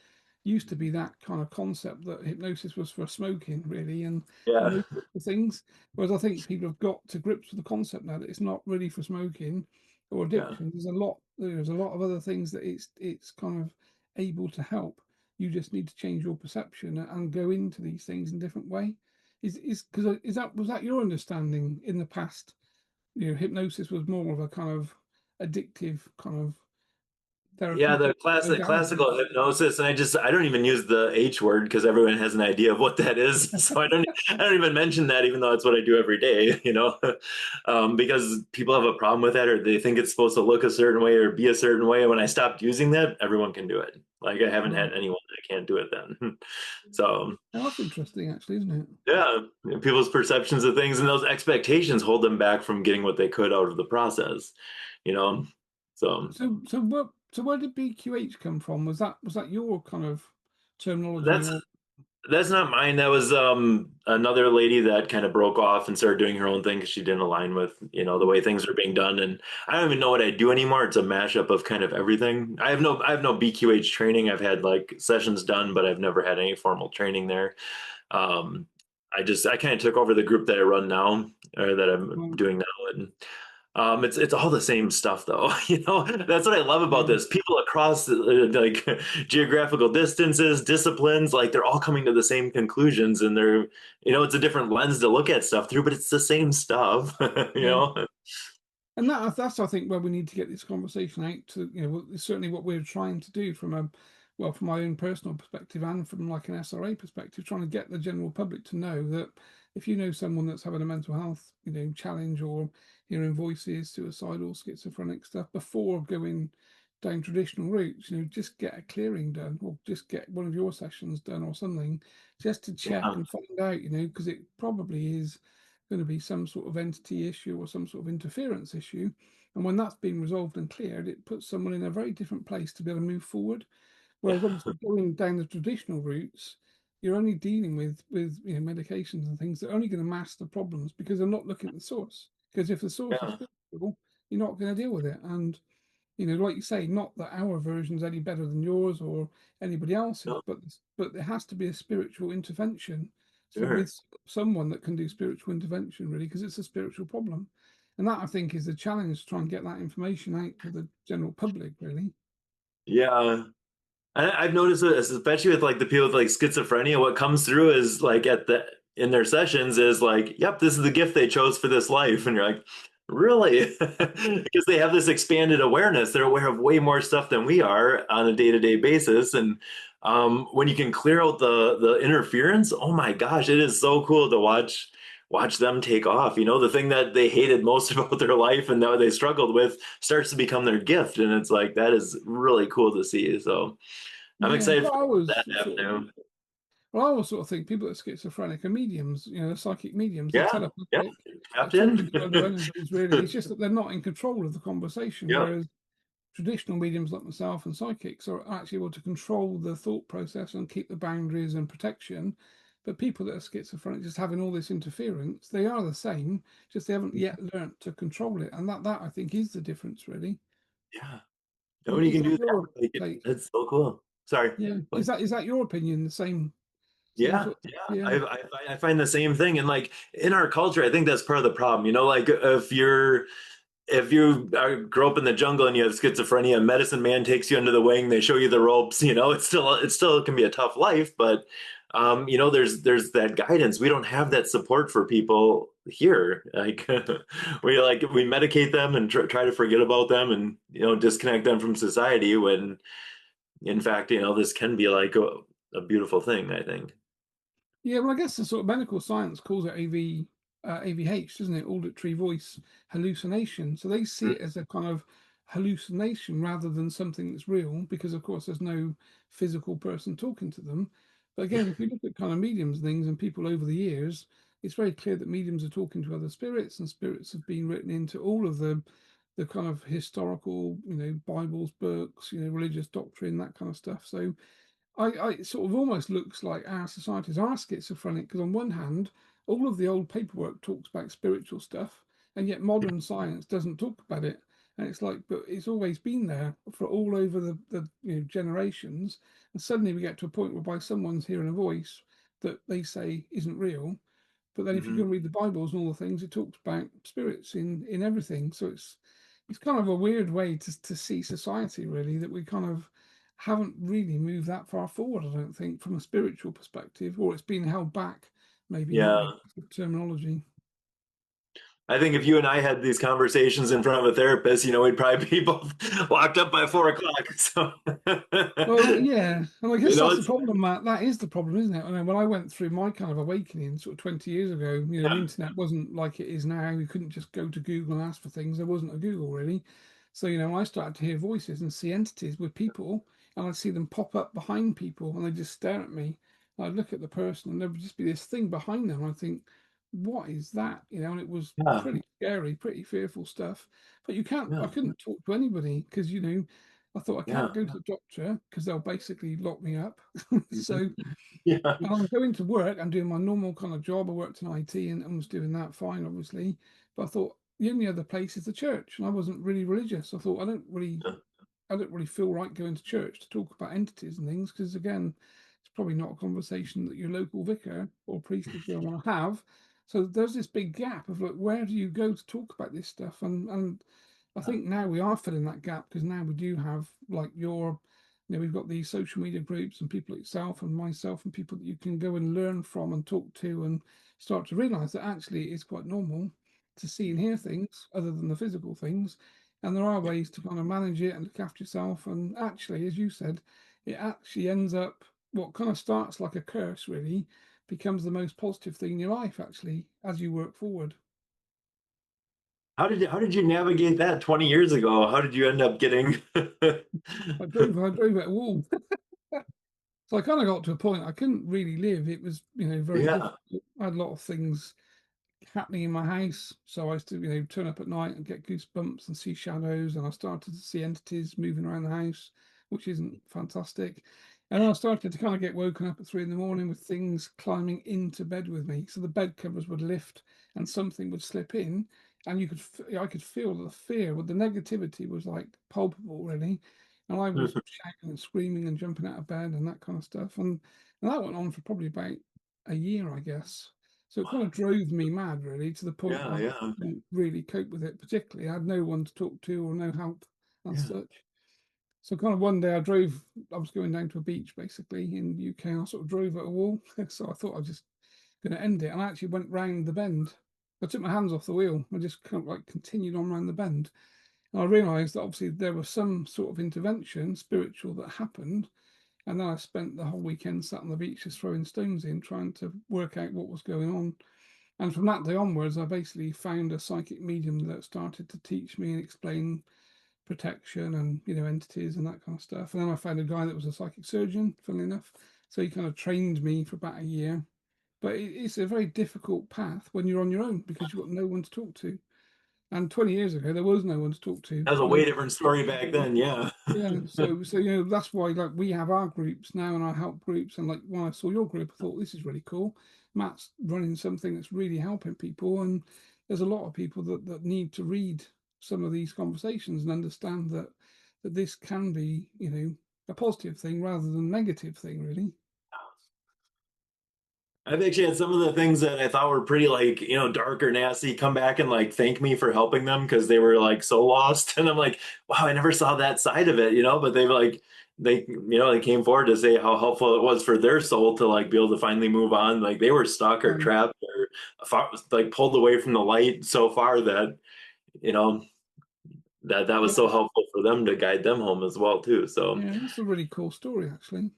Used to be that kind of concept that hypnosis was for smoking, really, and yeah, those sorts of things. Whereas I think people have got to grips with the concept now that it's not really for smoking or yeah, addiction. There's a lot of other things that it's kind of able to help. You just need to change your perception and go into these things in a different way. Is because is that was that your understanding in the past? Hypnosis was more of a kind of addictive kind of yeah. The therapeutic modality. classical hypnosis, and I don't even use the H word because everyone has an idea of what that is. So I don't even mention that, even though it's what I do every day. Because people have a problem with that, or they think it's supposed to look a certain way or be a certain way. And when I stopped using that, everyone can do it. Like I haven't Right. had anyone that can't do it then. So Now, that's interesting, actually, isn't it? yeah, people's perceptions of things and those expectations hold them back from getting what they could out of the process, you know? So So where did BQH come from? Was that your kind of terminology, that's or that's not mine. That was another lady that kind of broke off and started doing her own thing because she didn't align with, the way things are being done. And I don't even know what I do anymore. It's a mashup of kind of everything. I have no BQH training. I've had like sessions done, but I've never had any formal training there. Um, I kind of took over the group that I run now, or that I'm well, doing now, and it's all the same stuff though. That's what I love about yeah, this. People across like geographical distances, disciplines, like they're all coming to the same conclusions, and it's a different lens to look at stuff through, but it's the same stuff. You yeah. know? And that's I think where we need to get this conversation out to, certainly what we're trying to do from my own personal perspective and from like an SRA perspective, trying to get the general public to know that if you know someone that's having a mental health, challenge, or hearing voices, suicidal, schizophrenic stuff, before going down traditional routes, just get a clearing done, or just get one of your sessions done or something, just to check Yeah, and find out, because it probably is going to be some sort of entity issue or some sort of interference issue. And when that's been resolved and cleared, it puts someone in a very different place to be able to move forward. yeah, Whereas obviously going down the traditional routes, you're only dealing with medications and things that are only going to mask the problems because they're not looking at the source. Because if the source is yeah, spiritual, you're not going to deal with it. And like you say, not that our version's any better than yours or anybody else's, no, but there has to be a spiritual intervention. So sure. with someone that can do spiritual intervention, really, because it's a spiritual problem, and that I think is the challenge to try and get that information out to the general public, really. Yeah. I've noticed this, especially with like the people with like schizophrenia, what comes through is like in their sessions is like, yep, this is the gift they chose for this life. And you're like, really? Because they have this expanded awareness. They're aware of way more stuff than we are on a day-to-day basis. And when you can clear out the interference, oh my gosh, it is so cool to watch them take off. The thing that they hated most about their life and that they struggled with starts to become their gift. And it's like that is really cool to see. So I'm Yeah, excited well, for that avenue. I always sort of think people that are schizophrenic are mediums, they're psychic mediums, they're Yeah, yeah, telepathic, they're tapped talking to other in. energies, really. It's just that they're not in control of the conversation, Yeah, whereas traditional mediums like myself and psychics are actually able to control the thought process and keep the boundaries and protection But people that are schizophrenic, just having all this interference, they are the same, just they haven't yet learnt to control it. And that I think is the difference, really. Yeah. Nobody Is can that do that. your Like, take? it's so cool. Sorry. Yeah. What? Is that your opinion? The same Yeah, sort of, yeah. yeah. I find the same thing. And like in our culture, I think that's part of the problem. Like if you grow up in the jungle and you have schizophrenia, medicine man takes you under the wing, they show you the ropes, it still can be a tough life, but there's that guidance. We don't have that support for people here. Like we medicate them and try to forget about them and disconnect them from society when in fact, this can be like a beautiful thing, I think. Yeah, well, I guess the sort of medical science calls it AVH, doesn't it? Auditory voice hallucination. So they see it as a kind of hallucination rather than something that's real, because of course there's no physical person talking to them. But Yeah. again, if you look at kind of mediums things and people over the years, it's very clear that mediums are talking to other spirits, and spirits have been written into all of the kind of historical, Bibles, books, religious doctrine, that kind of stuff. So it sort of almost looks like our societies are schizophrenic, because on one hand, all of the old paperwork talks about spiritual stuff, and yet modern science doesn't talk about it. And it's like, but it's always been there for all over the generations. And suddenly we get to a point whereby someone's hearing a voice that they say isn't real. But then if you go Hmm. and read the Bibles and all the things, it talks about spirits in everything. So it's kind of a weird way to see society, really, that we kind of haven't really moved that far forward, I don't think, from a spiritual perspective, or it's been held back, maybe, might be Yeah. the terminology. I think if you and I had these conversations in front of a therapist, we'd probably be both locked up by 4 o'clock. So, Well, yeah, and I guess that's the it's problem, Matt. That is the problem, isn't it? I mean, when I went through my kind of awakening sort of 20 years ago, the yeah, internet wasn't like it is now. You couldn't just go to Google and ask for things. There wasn't a Google really. So, I started to hear voices and see entities with people, and I'd see them pop up behind people, and they'd just stare at me. I'd look at the person, and there would just be this thing behind them. I'd think, what is that? And it was yeah, pretty scary, pretty fearful stuff. But I yeah, couldn't talk to anybody because, I thought I yeah, can't go to the doctor because they'll basically lock me up. So yeah, I'm going to work. I'm doing my normal kind of job. I worked in IT and was doing that fine, obviously. But I thought the only other place is the church, and I wasn't really religious. I thought I don't really feel right going to church to talk about entities and things, because again, it's probably not a conversation that your local vicar or priest is going to want to have. So there's this big gap of like, where do you go to talk about this stuff? And I think now we are filling that gap, because now we do have like we've got these social media groups and people like yourself and myself and people that you can go and learn from and talk to and start to realize that actually it's quite normal to see and hear things other than the physical things. And there are ways to kind of manage it and look after yourself. And actually, as you said, it actually ends up, what kind of starts like a curse really becomes the most positive thing in your life, actually, as you work forward. How did you navigate that 20 years ago? How did you end up getting? I drove at a wall. So I kind of got to a point I couldn't really live. It was, very Yeah. difficult. I had a lot of things happening in my house. So I used to, turn up at night and get goosebumps and see shadows. And I started to see entities moving around the house, which isn't fantastic. And then I started to kind of get woken up at 3 in the morning with things climbing into bed with me. So the bed covers would lift and something would slip in. And I could feel the fear, with the negativity was like palpable, really. And I was shouting and screaming and jumping out of bed and that kind of stuff. And that went on for probably about a year, I guess. So it kind of drove me mad, really, to the point Yeah, where I yeah, couldn't really cope with it. Particularly, I had no one to talk to or no help as yeah. such. So kind of one day I was going down to a beach basically in the UK, and I sort of drove at a wall. So I thought I was just going to end it. And I actually went round the bend. I took my hands off the wheel. I just kind of like continued on round the bend. And I realised that obviously there was some sort of intervention, spiritual, that happened. And then I spent the whole weekend sat on the beach just throwing stones in, trying to work out what was going on. And from that day onwards, I basically found a psychic medium that started to teach me and explain protection and entities and that kind of stuff. And then I found a guy that was a psychic surgeon, funnily enough. So he kind of trained me for about a year. But it's a very difficult path when you're on your own, because you've got no one to talk to. And 20 years ago, there was no one to talk to. That was a No. way different story back then. Yeah. Yeah, so that's why like we have our groups now and our help groups, and like when I saw your group, I thought this is really cool. Matt's running something that's really helping people, and there's a lot of people that need to read some of these conversations and understand that this can be, a positive thing rather than a negative thing, really. I've actually had some of the things that I thought were pretty like, dark or nasty come back and like thank me for helping them because they were like so lost. And I'm like, wow, I never saw that side of it, but they've like they came forward to say how helpful it was for their soul to like be able to finally move on. Like they were stuck or Um, trapped or like pulled away from the light so far that, you know, that was so yeah, helpful for them to guide them home as well too. So yeah, that's a really cool story, actually.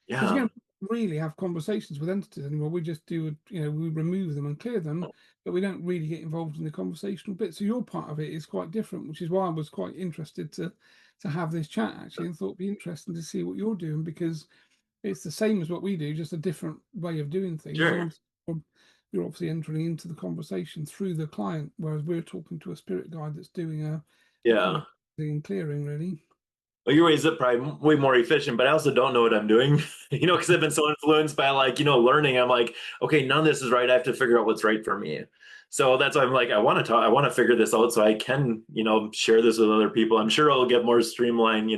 Because yeah, again, we don't really have conversations with entities anymore. We just do, we remove them and clear them, but we don't really get involved in the conversational bit. So your part of it is quite different, which is why I was quite interested to have this chat actually, and thought it'd be interesting to see what you're doing, because it's the same as what we do, just a different way of doing things. And sure. obviously, you're obviously entering into the conversation through the client, whereas we're talking to a spirit guide that's doing a kind Yeah. of clearing, really. Well, your ways are probably way more efficient, but I also don't know what I'm doing, because I've been so influenced by like, learning. I'm like, okay, none of this is right. I have to figure out what's right for me. So that's why I'm like, I want to figure this out so I can, share this with other people. I'm sure it'll get more streamlined,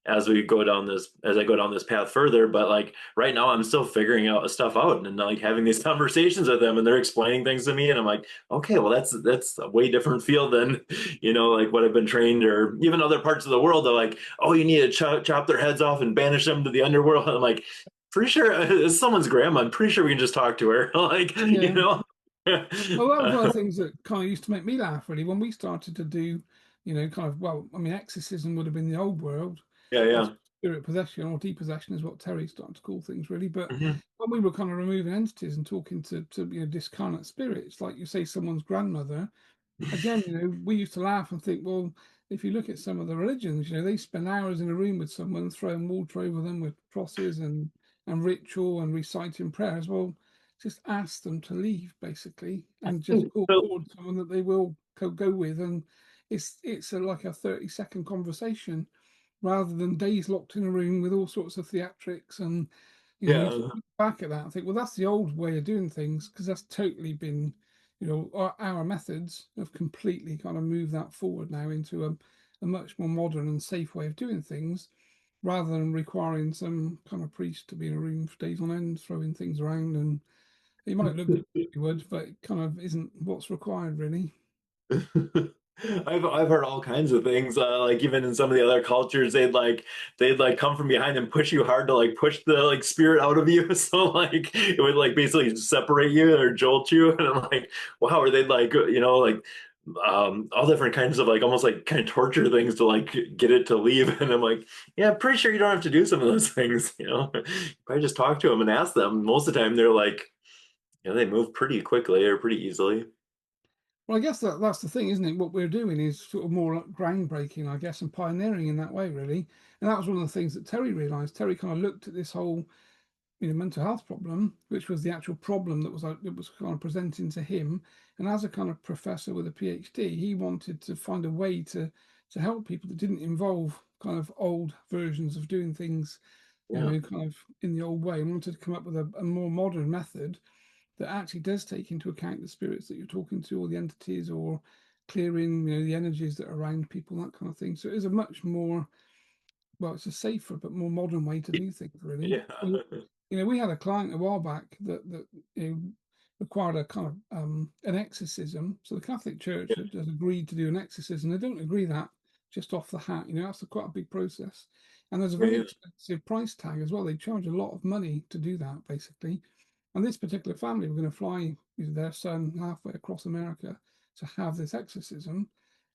as I go down this path further. But like right now I'm still figuring out stuff out and like having these conversations with them and they're explaining things to me and I'm like, okay, well that's a way different field than like what I've been trained, or even other parts of the world. They're like, oh, you need to chop their heads off and banish them to the underworld. I'm like, pretty sure it's someone's grandma. I'm pretty sure we can just talk to her. Like, Yeah. Well, that was one of uh, the things that kind of used to make me laugh, really, when we started to do, kind of, well, I mean, exorcism would have been the old world, yeah, or yeah. spirit possession or depossession is what Terry started to call things, really. But Mhm. when we were kind of removing entities and talking to discarnate spirits, like you say, someone's grandmother, again, we used to laugh and think, well, if you look at some of the religions, they spend hours in a room with someone, throwing water over them with crosses and ritual and reciting prayers. Well, just ask them to leave, basically, and just call So, forward someone that they will go with, and like a 30-second conversation, rather than days locked in a room with all sorts of theatrics. And you yeah. look back at that and think, well, that's the old way of doing things, because that's totally been, our methods have completely kind of moved that forward now into a much more modern and safe way of doing things, rather than requiring some kind of priest to be in a room for days on end throwing things around. And it might look good, it would, but it kind of isn't what's required, really. I've heard all kinds of things. Like even in some of the other cultures, they'd like come from behind and push you hard to like push the like spirit out of you. So like it would like basically separate you or jolt you. And I'm like, wow. Or they'd like like all different kinds of like almost like kind of torture things to like get it to leave. And I'm like, yeah, I'm pretty sure you don't have to do some of those things. Probably just talk to them and ask them. Most of the time, they're like, they move pretty quickly or pretty easily. Well, I guess that's the thing, isn't it? What we're doing is sort of more like groundbreaking, I guess, and pioneering in that way, really. And that was one of the things that Terry realised. Terry kind of looked at this whole, mental health problem, which was the actual problem that was kind of presenting to him. And as a kind of professor with a PhD, he wanted to find a way to help people that didn't involve kind of old versions of doing things, Yeah. kind of in the old way, and wanted to come up with a more modern method that actually does take into account the spirits that you're talking to, or the entities, or clearing, the energies that are around people, that kind of thing. So it is a much more, well, it's a safer but more modern way to do things, really. Yeah. We had a client a while back that required a kind of an exorcism. So the Catholic Church has agreed to do an exorcism. They don't agree that just off the hat. That's quite a big process, and there's a Yeah. very Yeah. expensive price tag as well. They charge a lot of money to do that, basically. And this particular family were going to fly their son halfway across America to have this exorcism,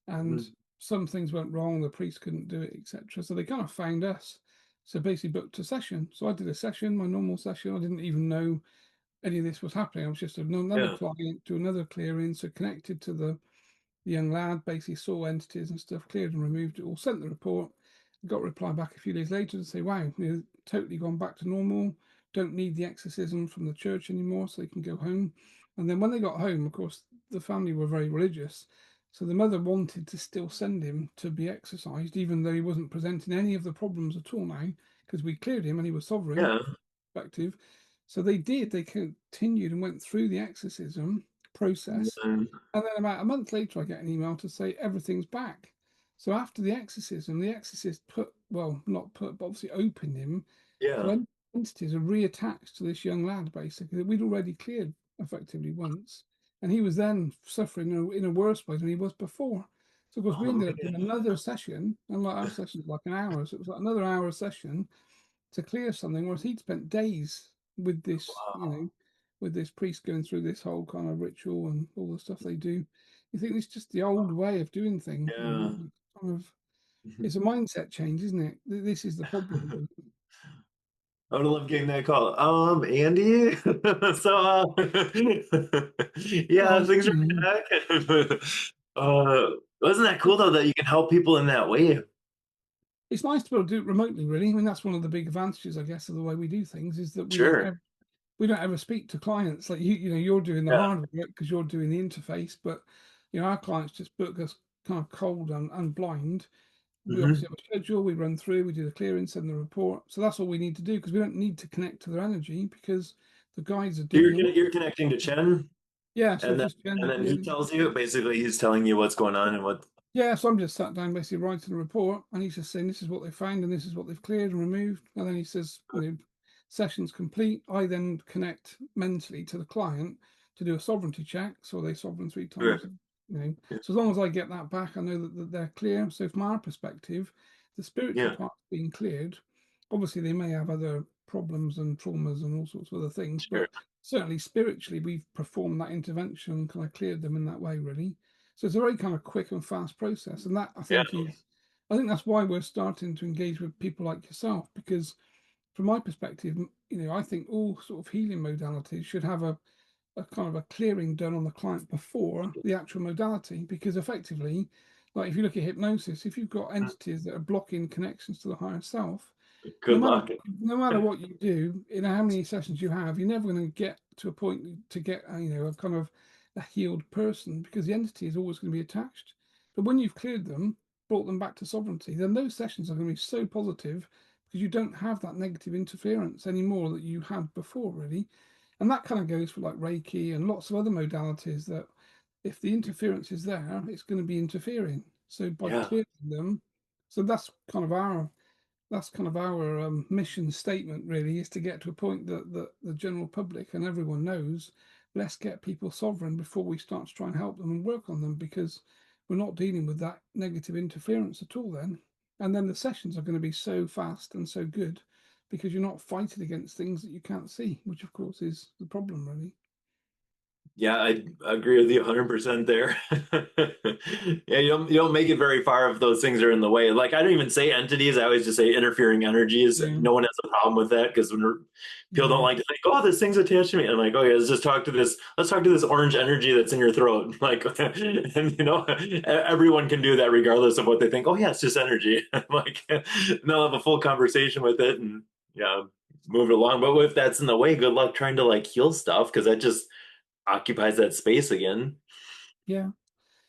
and Mhm. some things went wrong. The priest couldn't do it, etc. So they kind of found us. So basically booked a session. So I did a session, my normal session. I didn't even know any of this was happening. I was just another Yeah. client to another clearing, so connected to the young lad, basically saw entities and stuff, cleared and removed it all, sent the report, got a reply back a few days later to say, wow, totally gone back to normal, don't need the exorcism from the church anymore, so they can go home. And then when they got home, of course, the family were very religious, so the mother wanted to still send him to be exercised, even though he wasn't presenting any of the problems at all now, because we cleared him and he was sovereign, Yeah. effective. So they did. They continued and went through the exorcism process, And, and then about a month later, I get an email to say everything's back. So after the exorcism, the exorcist put, well, not put, but obviously opened him. yeah. So entities are reattached to this young lad, basically, that we'd already cleared effectively once. And he was then suffering in a worse way than he was before. So, of course, we Oh, ended up doing another session, and like our session was like an hour. So it was like another hour session to clear something, whereas he'd spent days with this, wow. with this priest going through this whole kind of ritual and all the stuff they do. You think it's just the old way of doing things, Yeah. Kind of, it's a mindset change, isn't it? This is the problem. I would love getting that call. Andy. So, yeah, Well, things are back. Wasn't that cool though that you can help people in that way? it's nice to be able to do it remotely, really. I mean, that's one of the big advantages, I guess, of the way we do things is that Sure. we don't ever speak to clients like you're doing the Yeah. hard work because you're doing the interface, but our clients just book us kind of cold and blind. We obviously Hmm. have a schedule, we run through, we do the clearing, send the report. So that's all we need to do because we don't need to connect to their energy because the guides are doing the work. You're connecting to Chen, Yeah, so and then just he tells you basically he's telling you what's going on and what. yeah, so I'm just sat down basically writing a report, and he's just saying this is what they found and this is what they've cleared and removed. And then he says, session's complete. I then connect mentally to the client to do a sovereignty check. So are they sovereign three Sure. times? So as long as I get that back, I know that they're clear. So from our perspective, the spiritual Yeah. part's being cleared. Obviously, they may have other problems and traumas and all sorts of other things, Sure. but certainly spiritually, we've performed that intervention, kind of cleared them in that way, really. So it's a very kind of quick and fast process, and that Yeah. I think that's why we're starting to engage with people like yourself, because from my perspective, I think all sort of healing modalities should have a kind of a clearing done on the client before the actual modality, because effectively, like if you look at hypnosis, if you've got entities that are blocking connections to the higher self, no Good matter luck. no matter what you do, how many sessions you have, you're never going to get to a point to get a kind of a healed person, because the entity is always going to be attached. But when you've cleared them, brought them back to sovereignty, then those sessions are going to be so positive because you don't have that negative interference anymore that you had before, really. And that kind of goes for like Reiki and lots of other modalities, that if the interference is there, it's going to be interfering. So by Yeah. clearing them, so that's kind of our mission statement, really, is to get to a point that the general public and everyone knows, let's get people sovereign before we start to try and help them and work on them, because we're not dealing with that negative interference at all then. And then the sessions are going to be so fast and so good because you're not fighting against things that you can't see, which of course is the problem, really. Yeah, I agree with you 100% there. Yeah, you don't make it very far if those things are in the way. Like I don't even say entities, I always just say interfering energies. Yeah, No one has a problem with that because when people don't yeah, like to think, oh, this thing's attached to me. I'm like, oh yeah, let's talk to this orange energy that's in your throat. Like, and everyone can do that regardless of what they think. Oh yeah, it's just energy. Like, they'll have a full conversation with it and yeah, move it along. But if that's in the way, good luck trying to like heal stuff because that just occupies that space again. yeah.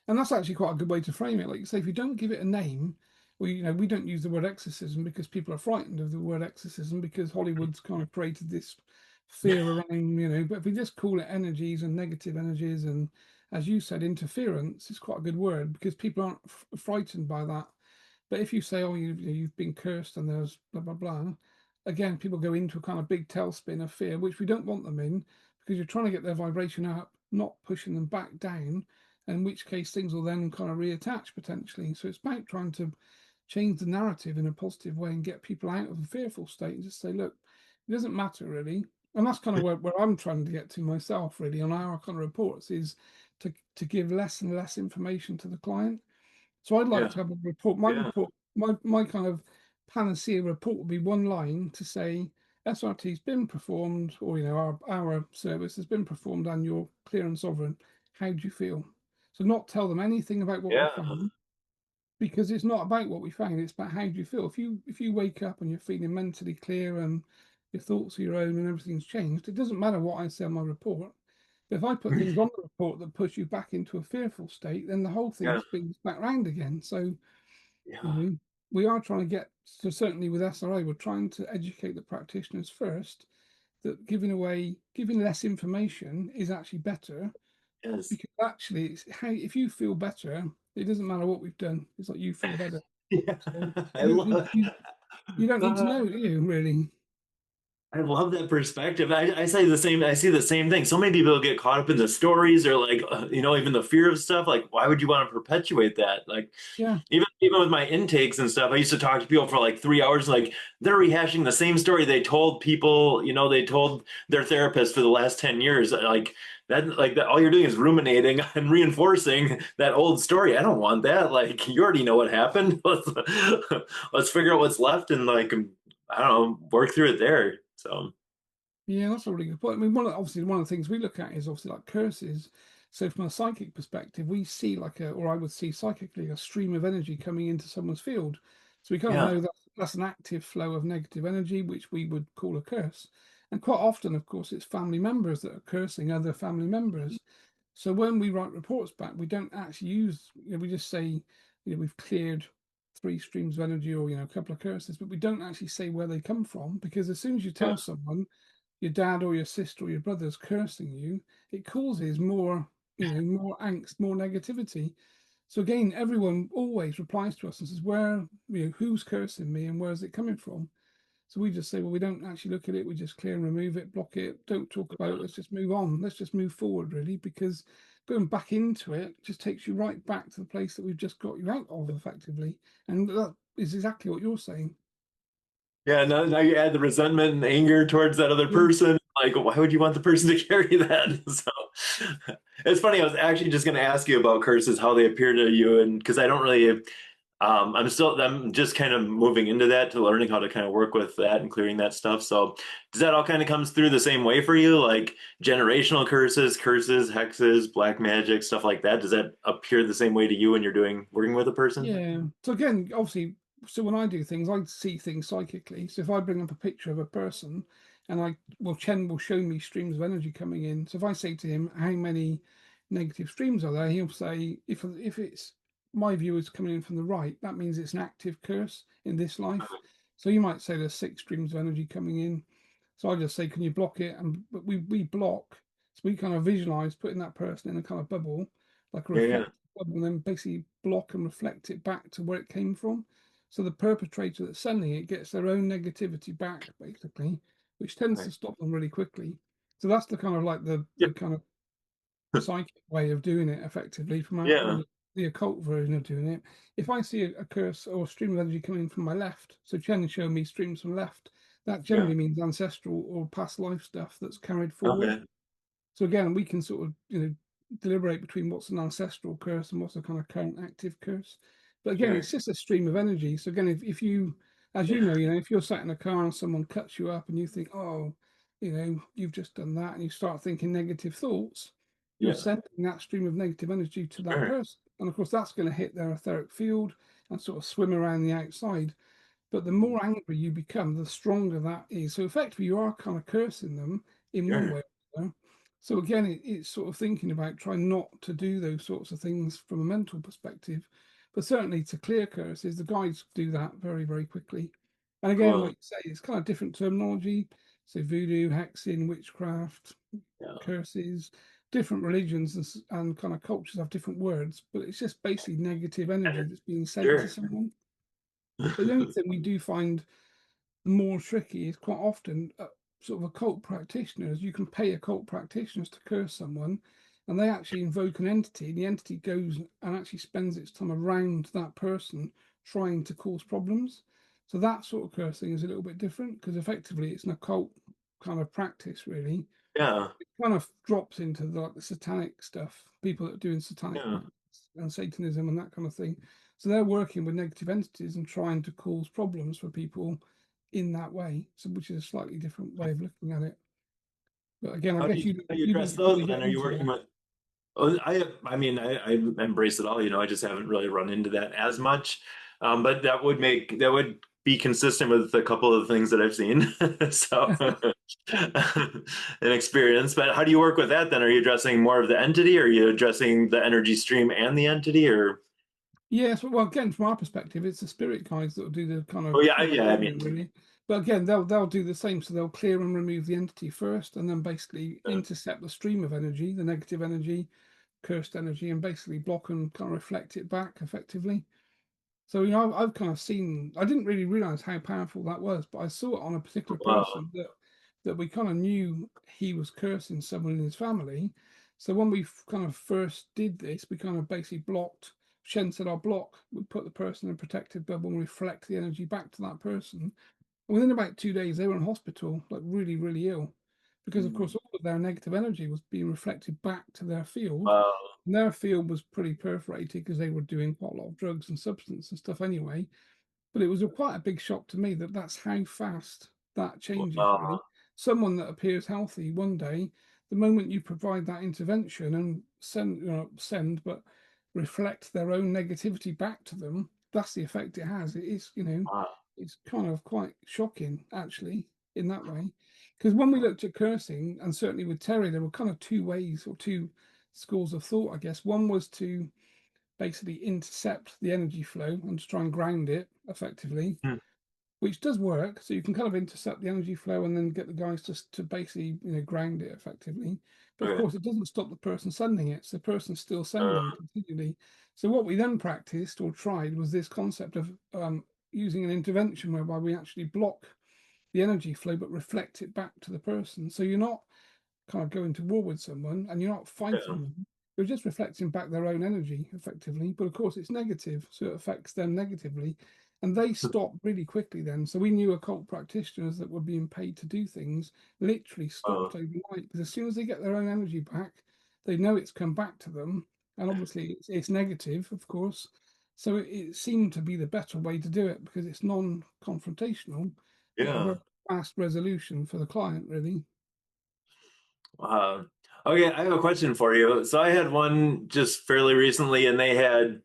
And that's actually quite a good way to frame it. Like you say, if you don't give it a name, we don't use the word exorcism because people are frightened of the word exorcism because Hollywood's kind of created this fear around, but if we just call it energies and negative energies and, as you said, interference, is quite a good word because people aren't frightened by that. But if you say, oh, you've been cursed and there's blah, blah, blah, again, people go into a kind of big tailspin of fear, which we don't want them in because you're trying to get their vibration up, not pushing them back down, in which case things will then kind of reattach potentially. So it's about trying to change the narrative in a positive way and get people out of a fearful state and just say, look, it doesn't matter really. And that's kind of where I'm trying to get to myself really on our kind of reports, is to give less and less information to the client. So I'd like Yeah, to have a report. My yeah, report, my kind of panacea report would be one line to say SRT's been performed, or our service has been performed, and you're clear and sovereign. How do you feel? So not tell them anything about what we yeah, found, because it's not about what we found. It's about how do you feel. If you wake up and you're feeling mentally clear and your thoughts are your own and everything's changed, it doesn't matter what I say on my report. But if I put things on the report that push you back into a fearful state, then the whole thing Yeah. spins back round again. So, you Yeah. know, we are trying to get, so certainly with SRA, we're trying to educate the practitioners first that giving less information is actually better, Yes. because actually it's how, if you feel better, it doesn't matter what we've done. It's like you feel better. Yeah. So I you don't need love you don't need to uh, know, do you, really? I love that perspective. I say the same. I see the same thing. So many people get caught up in the stories or like, even the fear of stuff. Like, why would you want to perpetuate that? Like, Yeah. even with my intakes and stuff, I used to talk to people for like 3 hours. Like, they're rehashing the same story they told people. They told their therapist for the last 10 years. Like that. Like that. All you're doing is ruminating and reinforcing that old story. I don't want that. Like, you already know what happened. Let's figure out what's left and like, I don't know, work through it there. So Yeah, that's a really good point. I mean, obviously one of the things we look at is obviously like curses. So from a psychic perspective, we see or I would see psychically a stream of energy coming into someone's field. So we kind of yeah, know that that's an active flow of negative energy, which we would call a curse. And quite often, of course, it's family members that are cursing other family members. So when we write reports back, we don't actually use, we just say, we've cleared 3 streams of energy or, a couple of curses, but we don't actually say where they come from, because as soon as you yeah, tell someone your dad or your sister or your brother's cursing you, it causes more, more angst, more negativity. So again, everyone always replies to us and says, where, who's cursing me and where is it coming from? So we just say, well, we don't actually look at it. We just clear and remove it, block it, don't talk about it. Let's just move on. Let's just move forward, really, because going back into it just takes you right back to the place that we've just got you out of, effectively. And that is exactly what you're saying. yeah. Now you add the resentment and anger towards that other Yeah. person. Like, why would you want the person to carry that? So it's funny. I was actually just going to ask you about curses, how they appear to you, and because I don't really. I'm just kind of moving into that to learning how to kind of work with that and clearing that stuff. So does that all kind of comes through the same way for you? Like generational curses, hexes, black magic, stuff like that? Does that appear the same way to you when you're working with a person? Yeah. So again, obviously, so when I do things, I see things psychically. So if I bring up a picture of a person and Chen will show me streams of energy coming in. So if I say to him, how many negative streams are there? He'll say, if it's my view is coming in from the right, that means it's an active curse in this life. So you might say there's 6 streams of energy coming in. So I just say, can you block it? And but we block. So we kind of visualize putting that person in a kind of bubble, like a Yeah, yeah. reflective bubble, and then basically block and reflect it back to where it came from. So the perpetrator that's sending it gets their own negativity back, basically, which tends Right. to stop them really quickly. So that's the kind of like Yeah. the kind of psychic way of doing it, effectively, from Yeah. the occult version of doing it. If I see a curse or a stream of energy coming from my left, so Chen showed me streams from left, that Yeah. generally means ancestral or past life stuff that's carried forward. Okay. So again, we can sort of deliberate between what's an ancestral curse and what's a kind of current active curse. But again, Sure. it's just a stream of energy. So again, if you, as Yeah. if you're sat in a car and someone cuts you up and you think, oh, you've just done that, and you start thinking negative thoughts, you're Yeah. sending that stream of negative energy to that Sure. person, and of course that's going to hit their etheric field and sort of swim around the outside. But the more angry you become, the stronger that is. So effectively, you are kind of cursing them in one Sure. way or another. So again, it's sort of thinking about trying not to do those sorts of things from a mental perspective, but certainly to clear curses, the guides do that very, very quickly. And again, Cool. like you say, it's kind of different terminology. So voodoo, hexing, witchcraft, Yeah. curses, different religions and kind of cultures have different words, but it's just basically negative energy that's being sent to Sure. someone. But the only thing we do find more tricky is quite often sort of occult practitioners. You can pay occult practitioners to curse someone, and they actually invoke an entity. And the entity goes and actually spends its time around that person trying to cause problems. So that sort of cursing is a little bit different, because effectively it's an occult kind of practice, really. Yeah. It kind of drops into like the satanic stuff, people that are doing satanic Yeah. practice and Satanism and that kind of thing. So they're working with negative entities and trying to cause problems for people in that way. So which is a slightly different way of looking at it. But again, I guess How do you you address didn't those fully then? get Are you into working that. with Oh, I embrace it all. I just haven't really run into that as much. But that would be consistent with a couple of the things that I've seen. So an experience. But how do you work with that then? Are you addressing more of the entity? Or are you addressing the energy stream and the entity? Or Yes, well, again, from our perspective, it's the spirit guides that will do the kind oh of yeah, yeah, I mean, really. But again, they'll do the same. So they'll clear and remove the entity first, and then basically intercept the stream of energy, the negative energy, cursed energy, and basically block and kind of reflect it back effectively. So I've kind of seen. I didn't really realize how powerful that was, but I saw it on a particular wow, person that we kind of knew he was cursing someone in his family. So when we kind of first did this, we kind of basically blocked. Shen said, "I'll block." We put the person in a protective bubble and reflect the energy back to that person. And within about 2 days, they were in hospital, like really, really ill, because of course mm, all of their negative energy was being reflected back to their field, wow, and their field was pretty perforated because they were doing quite a lot of drugs and substance and stuff anyway. But it was quite a big shock to me that that's how fast that changes, really. wow, Someone that appears healthy one day, the moment you provide that intervention and send, but reflect their own negativity back to them, that's the effect it has. It is, wow, it's kind of quite shocking, actually, in that way. Because when we looked at cursing, and certainly with Terry, there were kind of two ways or two schools of thought, I guess. One was to basically intercept the energy flow and to try and ground it effectively, mm, which does work. So you can kind of intercept the energy flow and then get the guys to basically ground it effectively. But of okay, course, it doesn't stop the person sending it. So the person's still uh, sending continually. So what we then practiced or tried was this concept of using an intervention whereby we actually block the energy flow but reflect it back to the person. So you're not kind of going to war with someone and you're not yeah, fighting them. You're just reflecting back their own energy effectively. But of course, it's negative, so it affects them negatively. And they stop really quickly then. So we knew occult practitioners that were being paid to do things literally uh, stopped overnight because as soon as they get their own energy back, they know it's come back to them. And obviously, it's negative, of course. So it seemed to be the better way to do it because it's non confrontational, but a yeah. very fast resolution for the client, really. Uh, okay, I have a question for you. So I had one just fairly recently, and they had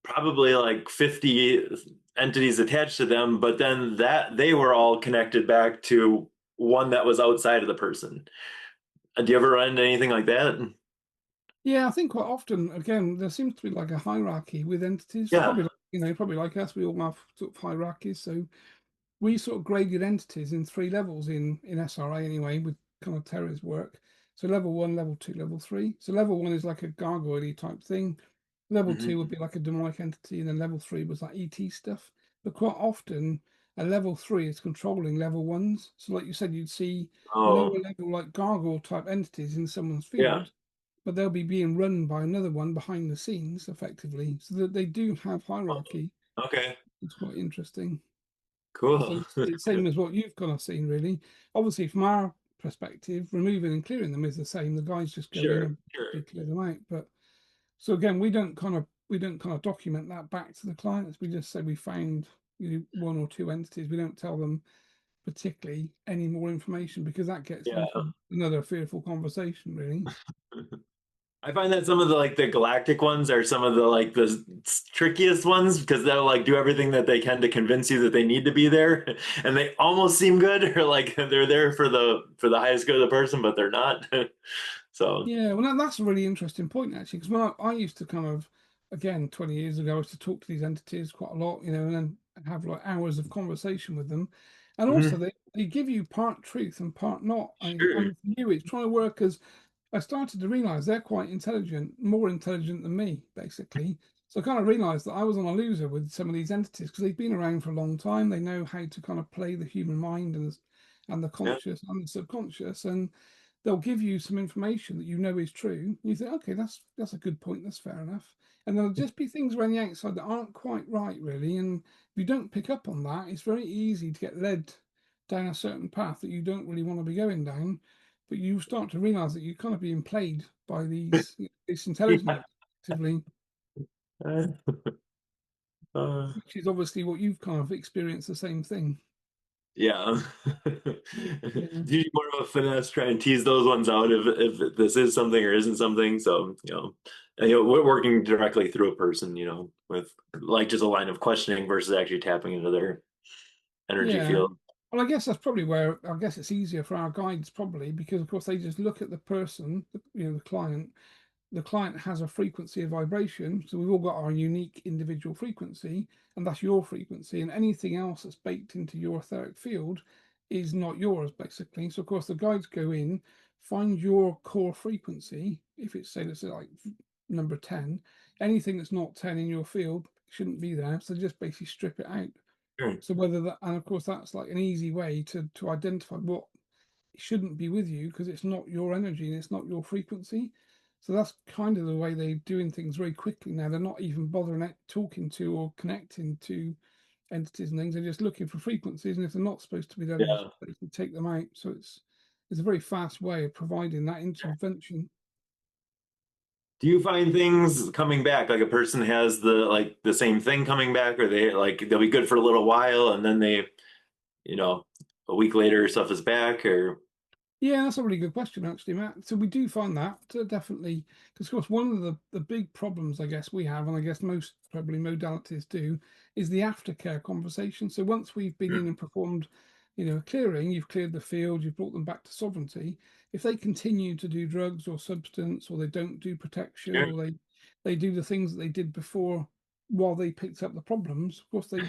probably like 50 entities attached to them, but then that they were all connected back to one that was outside of the person. Do you ever run into anything like that? Yeah, I think quite often, again, there seems to be like a hierarchy with entities. Yeah. Probably, probably like us, we all have sort of hierarchies. So we sort of graded entities in three levels in SRA anyway, with kind of Terra's work. So level one, level two, level three. So level one is like a gargoyle type thing. Level Hmm. two would be like a demonic entity, and then level three was like ET stuff. But quite often, a level three is controlling level ones. So, like you said, you'd see lower Oh, level, like gargoyle type entities in someone's yeah. field, but they'll be being run by another one behind the scenes, effectively. So that they do have hierarchy. Okay. It's quite interesting. So Cool. it's same as what you've kind of seen, really. Obviously, from our perspective, removing and clearing them is the same. The guys just go in Sure. and Sure. they clear them out. But so again, we don't kind of document that back to the clients. We just say we found one or two entities. We don't tell them particularly any more information because that gets Yeah. into another fearful conversation, really. I find that some of the like the galactic ones are some of the like the trickiest ones because they'll like do everything that they can to convince you that they need to be there, and they almost seem good or like they're there for the highest good of the person, but they're not. So, Yeah, well, that's a really interesting point actually, because when I used to kind of, again, 20 years ago, I used to talk to these entities quite a lot, and then have like hours of conversation with them, and also mhm, they give you part truth and part not. sure. And for you, it's trying to work as I started to realize they're quite intelligent, more intelligent than me, basically. So I kind of realized that I was on a loser with some of these entities because they've been around for a long time. They know how to kind of play the human mind and the Yeah. conscious and the subconscious, and they'll give you some information that you know is true. You think, okay, that's a good point. That's fair enough. And there'll just be things around the outside that aren't quite right, really. And if you don't pick up on that, it's very easy to get led down a certain path that you don't really want to be going down. But you start to realize that you're kind of being played by this intelligence, Yeah. actively, Uh, uh, which is obviously what you've kind of experienced the same thing. yeah. Yeah. Do you more of a finesse try and tease those ones out if this is something or isn't something? So, we're working directly through a person, with like just a line of questioning versus actually tapping into their. energy Yeah. field. Well, I guess that's probably where I guess it's easier for our guides probably because of course they just look at the person, the client. The client has a frequency of vibration, so we've all got our unique individual frequency, and that's your frequency, and anything else that's baked into your etheric field is not yours basically. So of course the guides go in, find your core frequency. If it's say let's say like number 10, anything that's not 10 in your field shouldn't be there, so just basically strip it out. Sure. So whether that, and of course that's like an easy way to identify what shouldn't be with you because it's not your energy and it's not your frequency. So that's kind of the way they're doing things very quickly now. They're not even bothering talking to or connecting to entities and things. They're just looking for frequencies, and if they're not supposed to be there, Yeah. they can take them out. So it's a very fast way of providing that intervention. Do you find things coming back like a person has the same thing coming back, or they'll be good for a little while and then you know, a week later stuff is back, or Yeah, that's a really good question, actually, Matt. So we do find that definitely, because of course one of the big problems I guess we have, and I guess most probably modalities do, is the aftercare conversation. So once we've been in Hmm, and performed, a clearing, you've cleared the field, you've brought them back to sovereignty. If they continue to do drugs or substance, or they don't do protection, sure, or they do the things that they did before while they picked up the problems, of course they.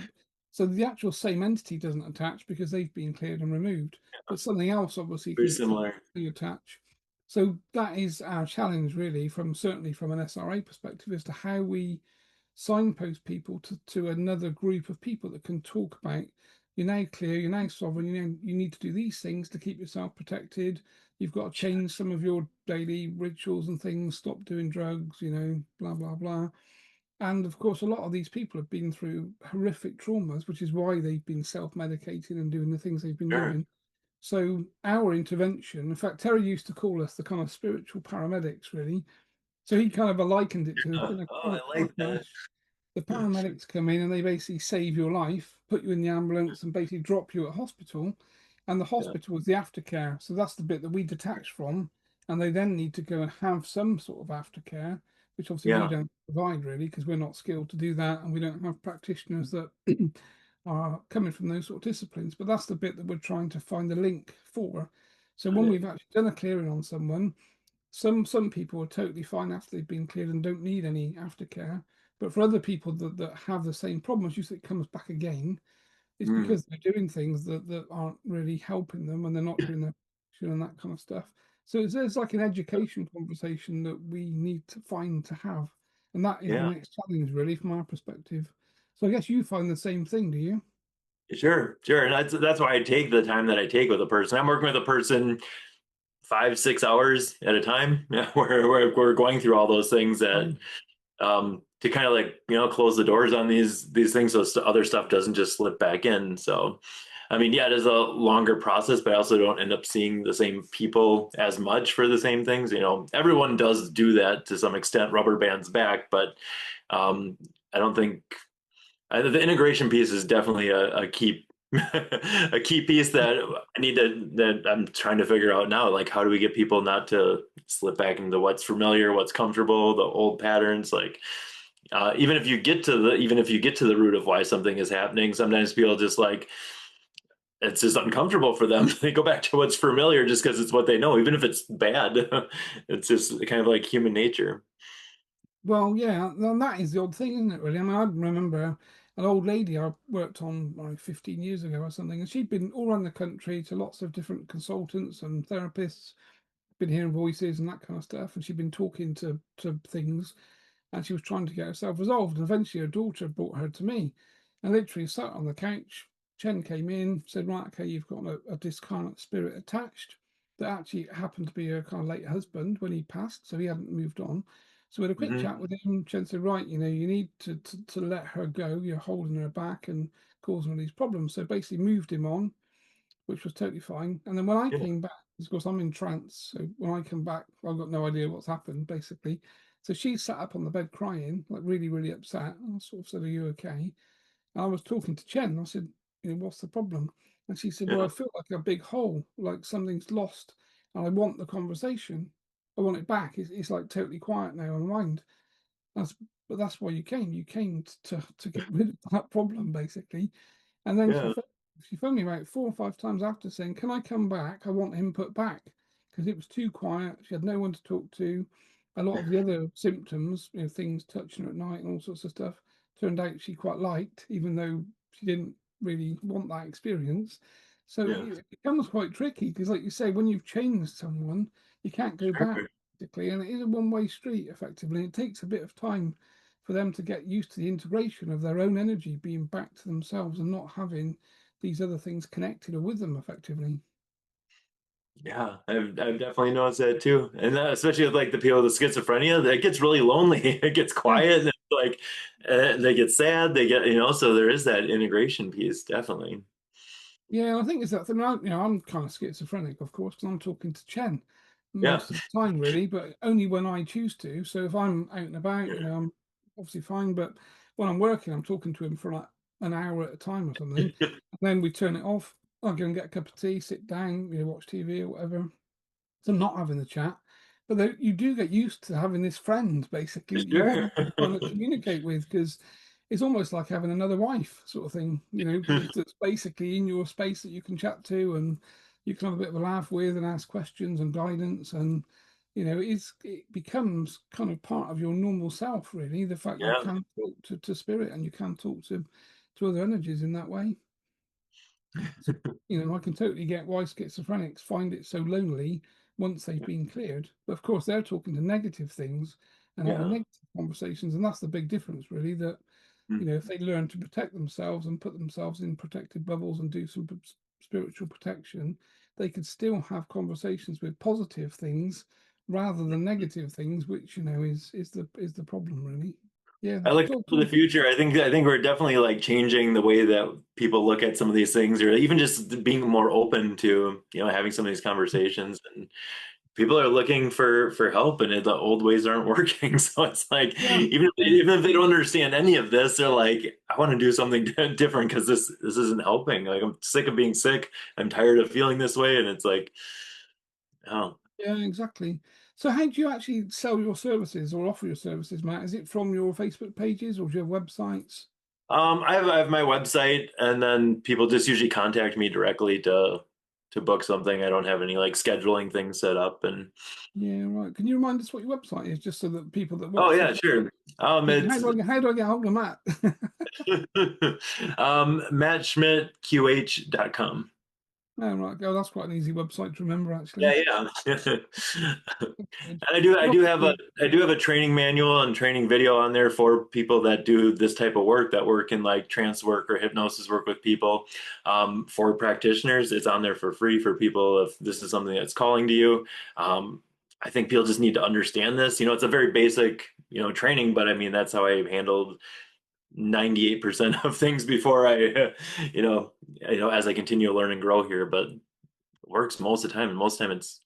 So the actual same entity doesn't attach because they've been cleared and removed, but something else obviously very can similar. attach. So that is our challenge, really, from certainly from an SRA perspective, as to how we signpost people to another group of people that can talk about you're now clear, you're now sovereign, you need to do these things to keep yourself protected. You've got to change some of your daily rituals and things, stop doing drugs, blah blah blah. And of course, a lot of these people have been through horrific traumas, which is why they've been self-medicating and doing the things they've been Sure. doing. So our intervention, in fact, Terry used to call us the kind of spiritual paramedics, really. So he kind of likened it to in Oh, a I car like that. crash. The paramedics come in and they basically save your life, put you in the ambulance, and basically drop you at hospital. And the Yeah. hospital is the aftercare. So that's the bit that we detach from. And they then need to go and have some sort of aftercare, which obviously we Yeah. don't provide really because we're not skilled to do that. And we don't have practitioners that are coming from those sort of disciplines. But that's the bit that we're trying to find the link for. So Got when it. we've actually done a clearing on someone, some people are totally fine after they've been cleared and don't need any aftercare. But for other people that have the same problems, usually it comes back again. It's Mm, because they're doing things that aren't really helping them and they're not doing the and that kind of stuff. So it's like an education conversation that we need to find to have. And that is the yeah. next challenge, really, from our perspective. So I guess you find the same thing, do you? Sure. Sure. And that's why I take the time that I take with a person. I'm working with a person 5, 6 hours at a time. Yeah, we're going through all those things that Wow. to kind of close the doors on these things so other stuff doesn't just slip back in. So I mean, yeah, it is a longer process, but I also don't end up seeing the same people as much for the same things. Everyone does do that to some extent, rubber bands back, but I don't think the integration piece is definitely a key a key piece that that I'm trying to figure out now. Like, how do we get people not to slip back into what's familiar, what's comfortable, the old patterns? Like, even if you get to the root of why something is happening, sometimes people just like it's just uncomfortable for them. They go back to what's familiar just because it's what they know, even if it's bad. It's just kind of like human nature. Well, yeah, and that is the odd thing, isn't it, really? I mean, I remember an old lady I worked on like 15 years ago or something, and she'd been all around the country to lots of different consultants and therapists, been hearing voices and that kind of stuff, and she'd been talking to things, and she was trying to get herself resolved. And eventually, her daughter brought her to me, and literally sat on the couch. Chen came in, said, "Right, okay, you've got a discarnate spirit attached." That actually happened to be her kind of late husband when he passed, so he hadn't moved on. So we had a quick Hmm. chat with him. Chen said, "Right, you need to let her go. You're holding her back and causing all these problems." So basically, moved him on, which was totally fine. And then when I Yeah. came back, of course, I'm in trance. So when I come back, I've got no idea what's happened, basically. So she sat up on the bed crying, like really, really upset. And I sort of said, "Are you okay?" And I was talking to Chen. I said, "What's the problem?" And she said, "Well, Yeah. I feel like a big hole, like something's lost. And I want the conversation. I want it back. It's like totally quiet now in my mind." That's, but that's why you came. You came to get rid of that problem, basically. And then she Yeah. felt she phoned me about 4 or 5 times after saying, "Can I come back? I want him put back," because it was too quiet. She had no one to talk to. A lot of the other symptoms, things touching her at night and all sorts of stuff, turned out she quite liked, even though she didn't really want that experience. So Yeah, it becomes quite tricky because, like you say, when you've changed someone, you can't go back, sure. basically, and it is a one-way street, effectively. It takes a bit of time for them to get used to the integration of their own energy being back to themselves and not having these other things connected or with them, effectively. Yeah, I've definitely noticed that too, and especially with like the people with schizophrenia, it gets really lonely. It gets Yeah. quiet, and it's like they get sad. They get so there is that integration piece, definitely. Yeah, I think it's that thing. I'm kind of schizophrenic, of course, because I'm talking to Chen Yeah, most of the time, really, but only when I choose to. So if I'm out and about, I'm obviously fine. But when I'm working, I'm talking to him for like an hour at a time or something. And then we turn it off. I'll go and get a cup of tea, sit down, watch TV or whatever. So not having the chat, but you do get used to having this friend basically that you sure. can kind of communicate with because it's almost like having another wife sort of thing, that's basically in your space that you can chat to and you can have a bit of a laugh with and ask questions and guidance and it becomes kind of part of your normal self really, the fact you Yeah, can talk to spirit and you can talk to other energies in that way. So, I can totally get why schizophrenics find it so lonely once they've been cleared. But of course, they're talking to negative things and having yeah. negative conversations. And that's the big difference, really, that, if they learn to protect themselves and put themselves in protected bubbles and do some spiritual protection, they could still have conversations with positive things rather than negative things, which, is the problem, really. Yeah, I look it's all for the cool. future. I think we're definitely like changing the way that people look at some of these things, or even just being more open to having some of these conversations. And people are looking for help, and the old ways aren't working. So it's like Yeah. even if they don't understand any of this, they're like, I want to do something different because this isn't helping. Like I'm sick of being sick. I'm tired of feeling this way, and it's like, oh. Yeah, exactly. So how do you actually sell your services or offer your services, Matt? Is it from your Facebook pages or do you have websites? I have my website, and then people just usually contact me directly to book something. I don't have any like scheduling things set up, and Yeah, right. Can you remind us what your website is, just so that people that oh watch yeah, this sure. think, how It's do I get hold of Matt? Matt Schmidt QH.com. Oh, right. Oh, that's quite an easy website to remember, actually. Yeah, yeah. Good. And I do I And do have a obviously, I do have a training manual and training video on there for people that do this type of work, that work in like trance work or hypnosis work with people. For practitioners, it's on there for free for people if this is something that's calling to you. I think people just need to understand this. It's a very basic, training, but I mean that's how I handled 98% of things before you know, as I continue to learn and grow here. But it works most of the time, and most of the time it's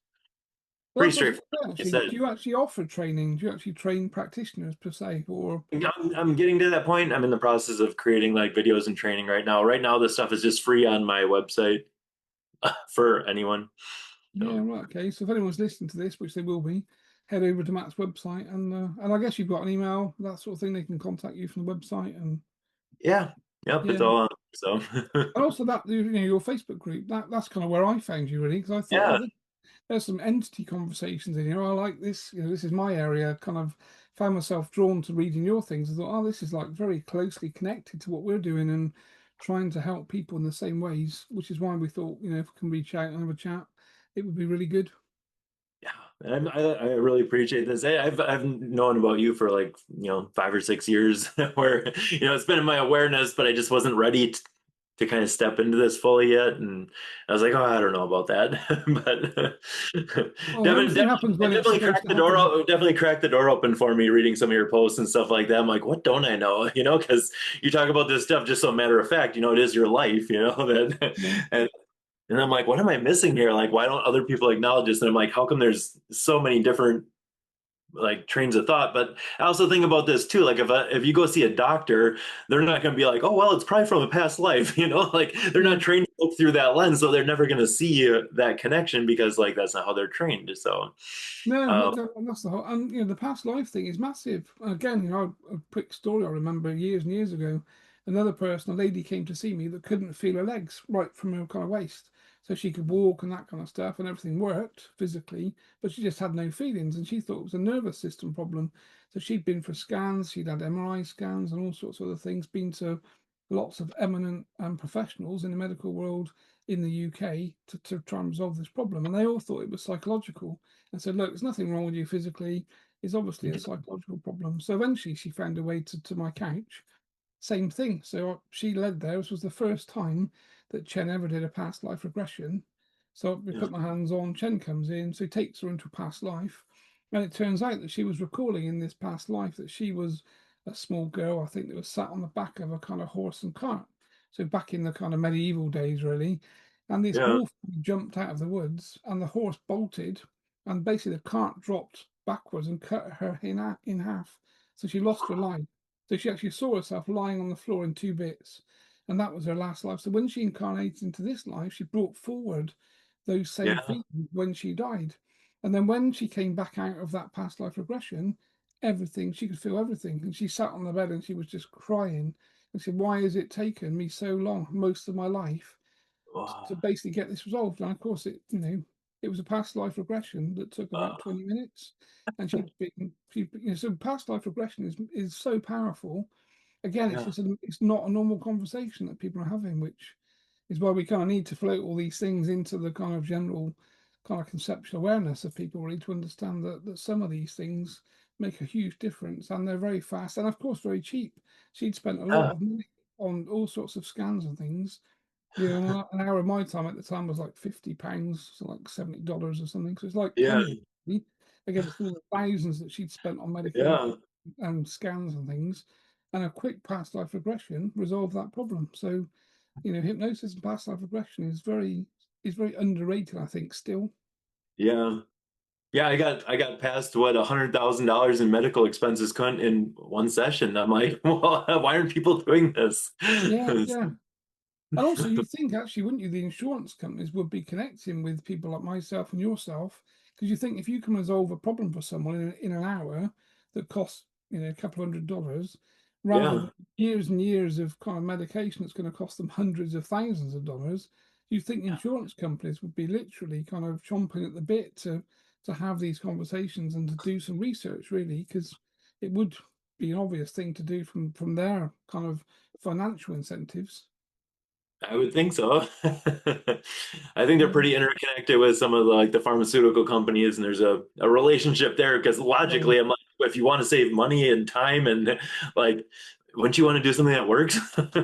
well, pretty that's what I was straightforward, going to say, like you actually. said. Do you actually offer training? Do you actually train practitioners per se, or? I'm getting to that point. I'm in the process of creating like videos and training right now. Right now, this stuff is just free on my website for anyone. Yeah, So right. Okay. So if anyone's listening to this, which they will be, head over to Matt's website and I guess you've got an email, that sort of thing. They can contact you from the website and yeah, yep, it's yeah, all on. So and also that your Facebook group. That's kind of where I found you really because I thought, yeah, there's some entity conversations in here. I like this. This is my area. Kind of found myself drawn to reading your things. I thought, oh, this is like very closely connected to what we're doing and trying to help people in the same ways. Which is why we thought, if we can reach out and have a chat, it would be really good. yeah. I really appreciate this. I've known about you for like 5 or 6 years, where it's been in my awareness, but I just wasn't ready to kind of step into this fully yet. And I was like, oh, I don't know about that. But Well, Devin, everything Devin, happens it when it's definitely supposed cracked to the door. happen. Definitely cracked the door open for me reading some of your posts and stuff like that. I'm like, what don't I know? Because you talk about this stuff just so matter of fact. It is your life. That Yeah. and I'm like, what am I missing here? Like, why don't other people acknowledge this? And I'm like, how come there's so many different like trains of thought? But I also think about this too. Like if you go see a doctor, they're not going to be like, oh well, it's probably from a past life. Like they're Yeah. not trained to look through that lens, so they're never going to see that connection because like that's not how they're trained. So No, um, that's the whole, and the past life thing is massive. Again, a quick story I remember years and years ago. another person, a lady came to see me that couldn't feel her legs right from her kind of waist. So she could walk and that kind of stuff, and everything worked physically, but she just had no feelings, and she thought it was a nervous system problem. So she'd been for scans, she'd had MRI scans and all sorts of other things, been to lots of eminent professionals in the medical world in the UK to try and resolve this problem. And they all thought it was psychological and said, look, there's nothing wrong with you physically. It's obviously a psychological problem. So eventually she found a way to my couch. Same thing. So she led there. This was the first time that Chen ever did a past life regression. So we Yeah. put my hands on, Chen comes in, so he takes her into a past life. And it turns out that she was recalling in this past life that she was a small girl, I think, that was sat on the back of a kind of horse and cart. So back in the kind of medieval days, really. And this Yeah. wolf jumped out of the woods and the horse bolted, and basically the cart dropped backwards and cut her in half. So she lost her life. So she actually saw herself lying on the floor in two bits, and that was her last life. So when she incarnated into this life, she brought forward those same Yeah. feelings when she died. And then when she came back out of that past life regression, everything, she could feel everything. And she sat on the bed and she was just crying and said, why has it taken me so long, most of my life, to Wow. basically get this resolved? And of course, it was a past life regression that took about 20 minutes. And so past life regression is so powerful. Again, Yeah. it's not a normal conversation that people are having, which is why we kind of need to float all these things into the kind of general kind of conceptual awareness of people, really, to understand that some of these things make a huge difference, and they're very fast and of course very cheap. She'd spent a lot Yeah. of money on all sorts of scans and things. An hour of my time at the time was like £50, so like $70 or something. So it's like Yeah. pennies really, against all the thousands that she'd spent on medication Yeah. and scans and things. And a quick past life regression resolved that problem. So, hypnosis and past life regression is very underrated, I think, still. Yeah. Yeah, I got past what $100,000 in medical expenses cut in one session. I'm like, well, why aren't people doing this? Yeah, yeah. And also, you think actually, wouldn't you, the insurance companies would be connecting with people like myself and yourself, because you think if you can resolve a problem for someone in an hour that costs a couple of $100, rather Yeah, than years and years of kind of medication that's going to cost them hundreds of thousands of dollars, you think the insurance companies would be literally kind of chomping at the bit to have these conversations and to do some research, really, because it would be an obvious thing to do from their kind of financial incentives. I would think so. I think they're Yeah. pretty interconnected with some of the like the pharmaceutical companies, and there's a relationship there because Oh, logically, I'm like, if you want to save money and time and like, wouldn't you want to do something that works? well,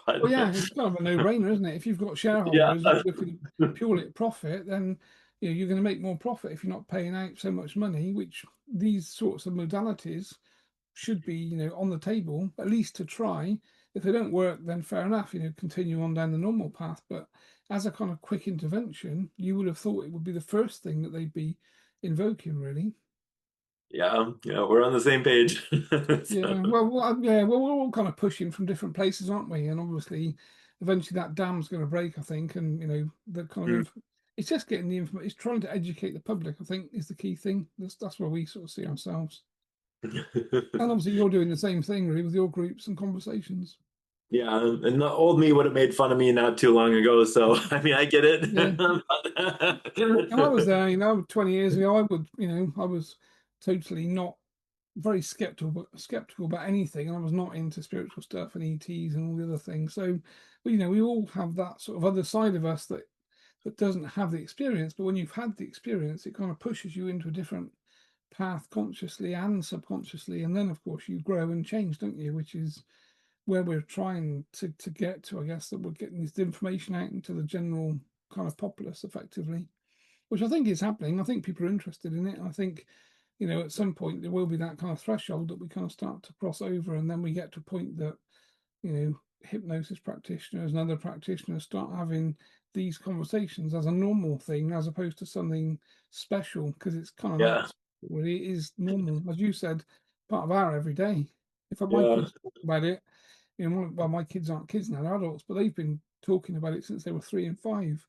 But yeah, it's kind of a no-brainer, isn't it? If you've got yeah, shareholders looking purely at profit, then you're going to make more profit if you're not paying out so much money, which these sorts of modalities should be, on the table, at least to try. If they don't work, then fair enough, continue on down the normal path. But as a kind of quick intervention, you would have thought it would be the first thing that they'd be invoking, really. yeah, we're on the same page. So, Yeah, well, we're all kind of pushing from different places, aren't we? And obviously, eventually that dam's going to break, I think. And the kind of mm. it's just getting the information. It's trying to educate the public, I think, is the key thing. That's where we sort of see ourselves. And obviously, you're doing the same thing, really, with your groups and conversations. Yeah, and the old me would have made fun of me not too long ago. So I mean, I get it. Yeah, and I was there, 20 years ago. I was totally not very skeptical about anything, and I was not into spiritual stuff and ETs and all the other things. So, we all have that sort of other side of us that doesn't have the experience. But when you've had the experience, it kind of pushes you into a different path, consciously and subconsciously, and then of course you grow and change, don't you? Which is where we're trying to get to, I guess, that we're getting this information out into the general kind of populace effectively, which I think is happening. I think people are interested in it. I think, at some point there will be that kind of threshold that we kind of start to cross over, and then we get to a point that, hypnosis practitioners and other practitioners start having these conversations as a normal thing, as opposed to something special, because it's kind of Yeah, not really. It is normal, as you said, part of our everyday. If my yeah, kids talk about it, well, my kids aren't kids now, they're adults, but they've been talking about it since they were 3 and 5.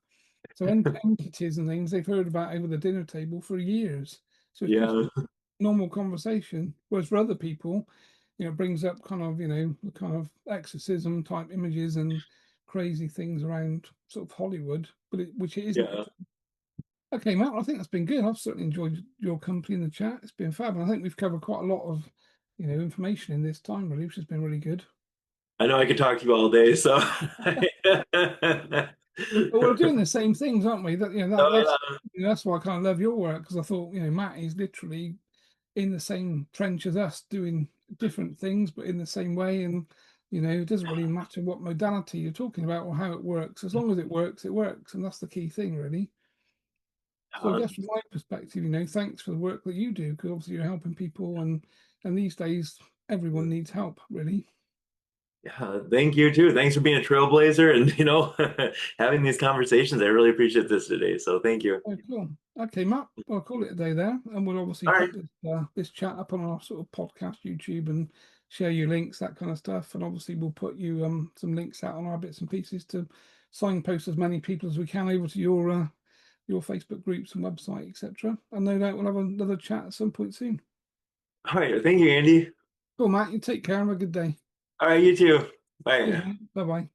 So entities and things they've heard about over the dinner table for years. So it's just yeah, normal conversation. Whereas for other people, brings up kind of, the kind of exorcism type images and crazy things around sort of Hollywood, but which it isn't Yeah. at all. Okay, Matt, I think that's been good. I've certainly enjoyed your company in the chat. It's been fab. And I think we've covered quite a lot of, information in this time, really, which has been really good. I know I could talk to you all day, so. But we're doing the same things, aren't we? That that's Oh, that's why I kind of love your work, because I thought, Matt is literally in the same trench as us, doing different things, but in the same way. And it doesn't really matter what modality you're talking about or how it works. As long as it works, and that's the key thing, really. So I yeah. guess from my perspective, thanks for the work that you do, because obviously you're helping people, and these days everyone needs help, really. Yeah, thank you too. Thanks for being a trailblazer and having these conversations. I really appreciate this today. So thank you. Oh, cool. Okay, Matt, we'll call it a day there, and we'll obviously All right. put this chat up on our sort of podcast, YouTube, and share your links, that kind of stuff. And obviously, we'll put you some links out on our bits and pieces to signpost as many people as we can over to your Facebook groups and website, etc. And no doubt we'll have another chat at some point soon. All right. Thank you, Andy. Cool, Matt. You take care. Have a good day. All right, you too. Cheers, Bye. mate. Bye bye.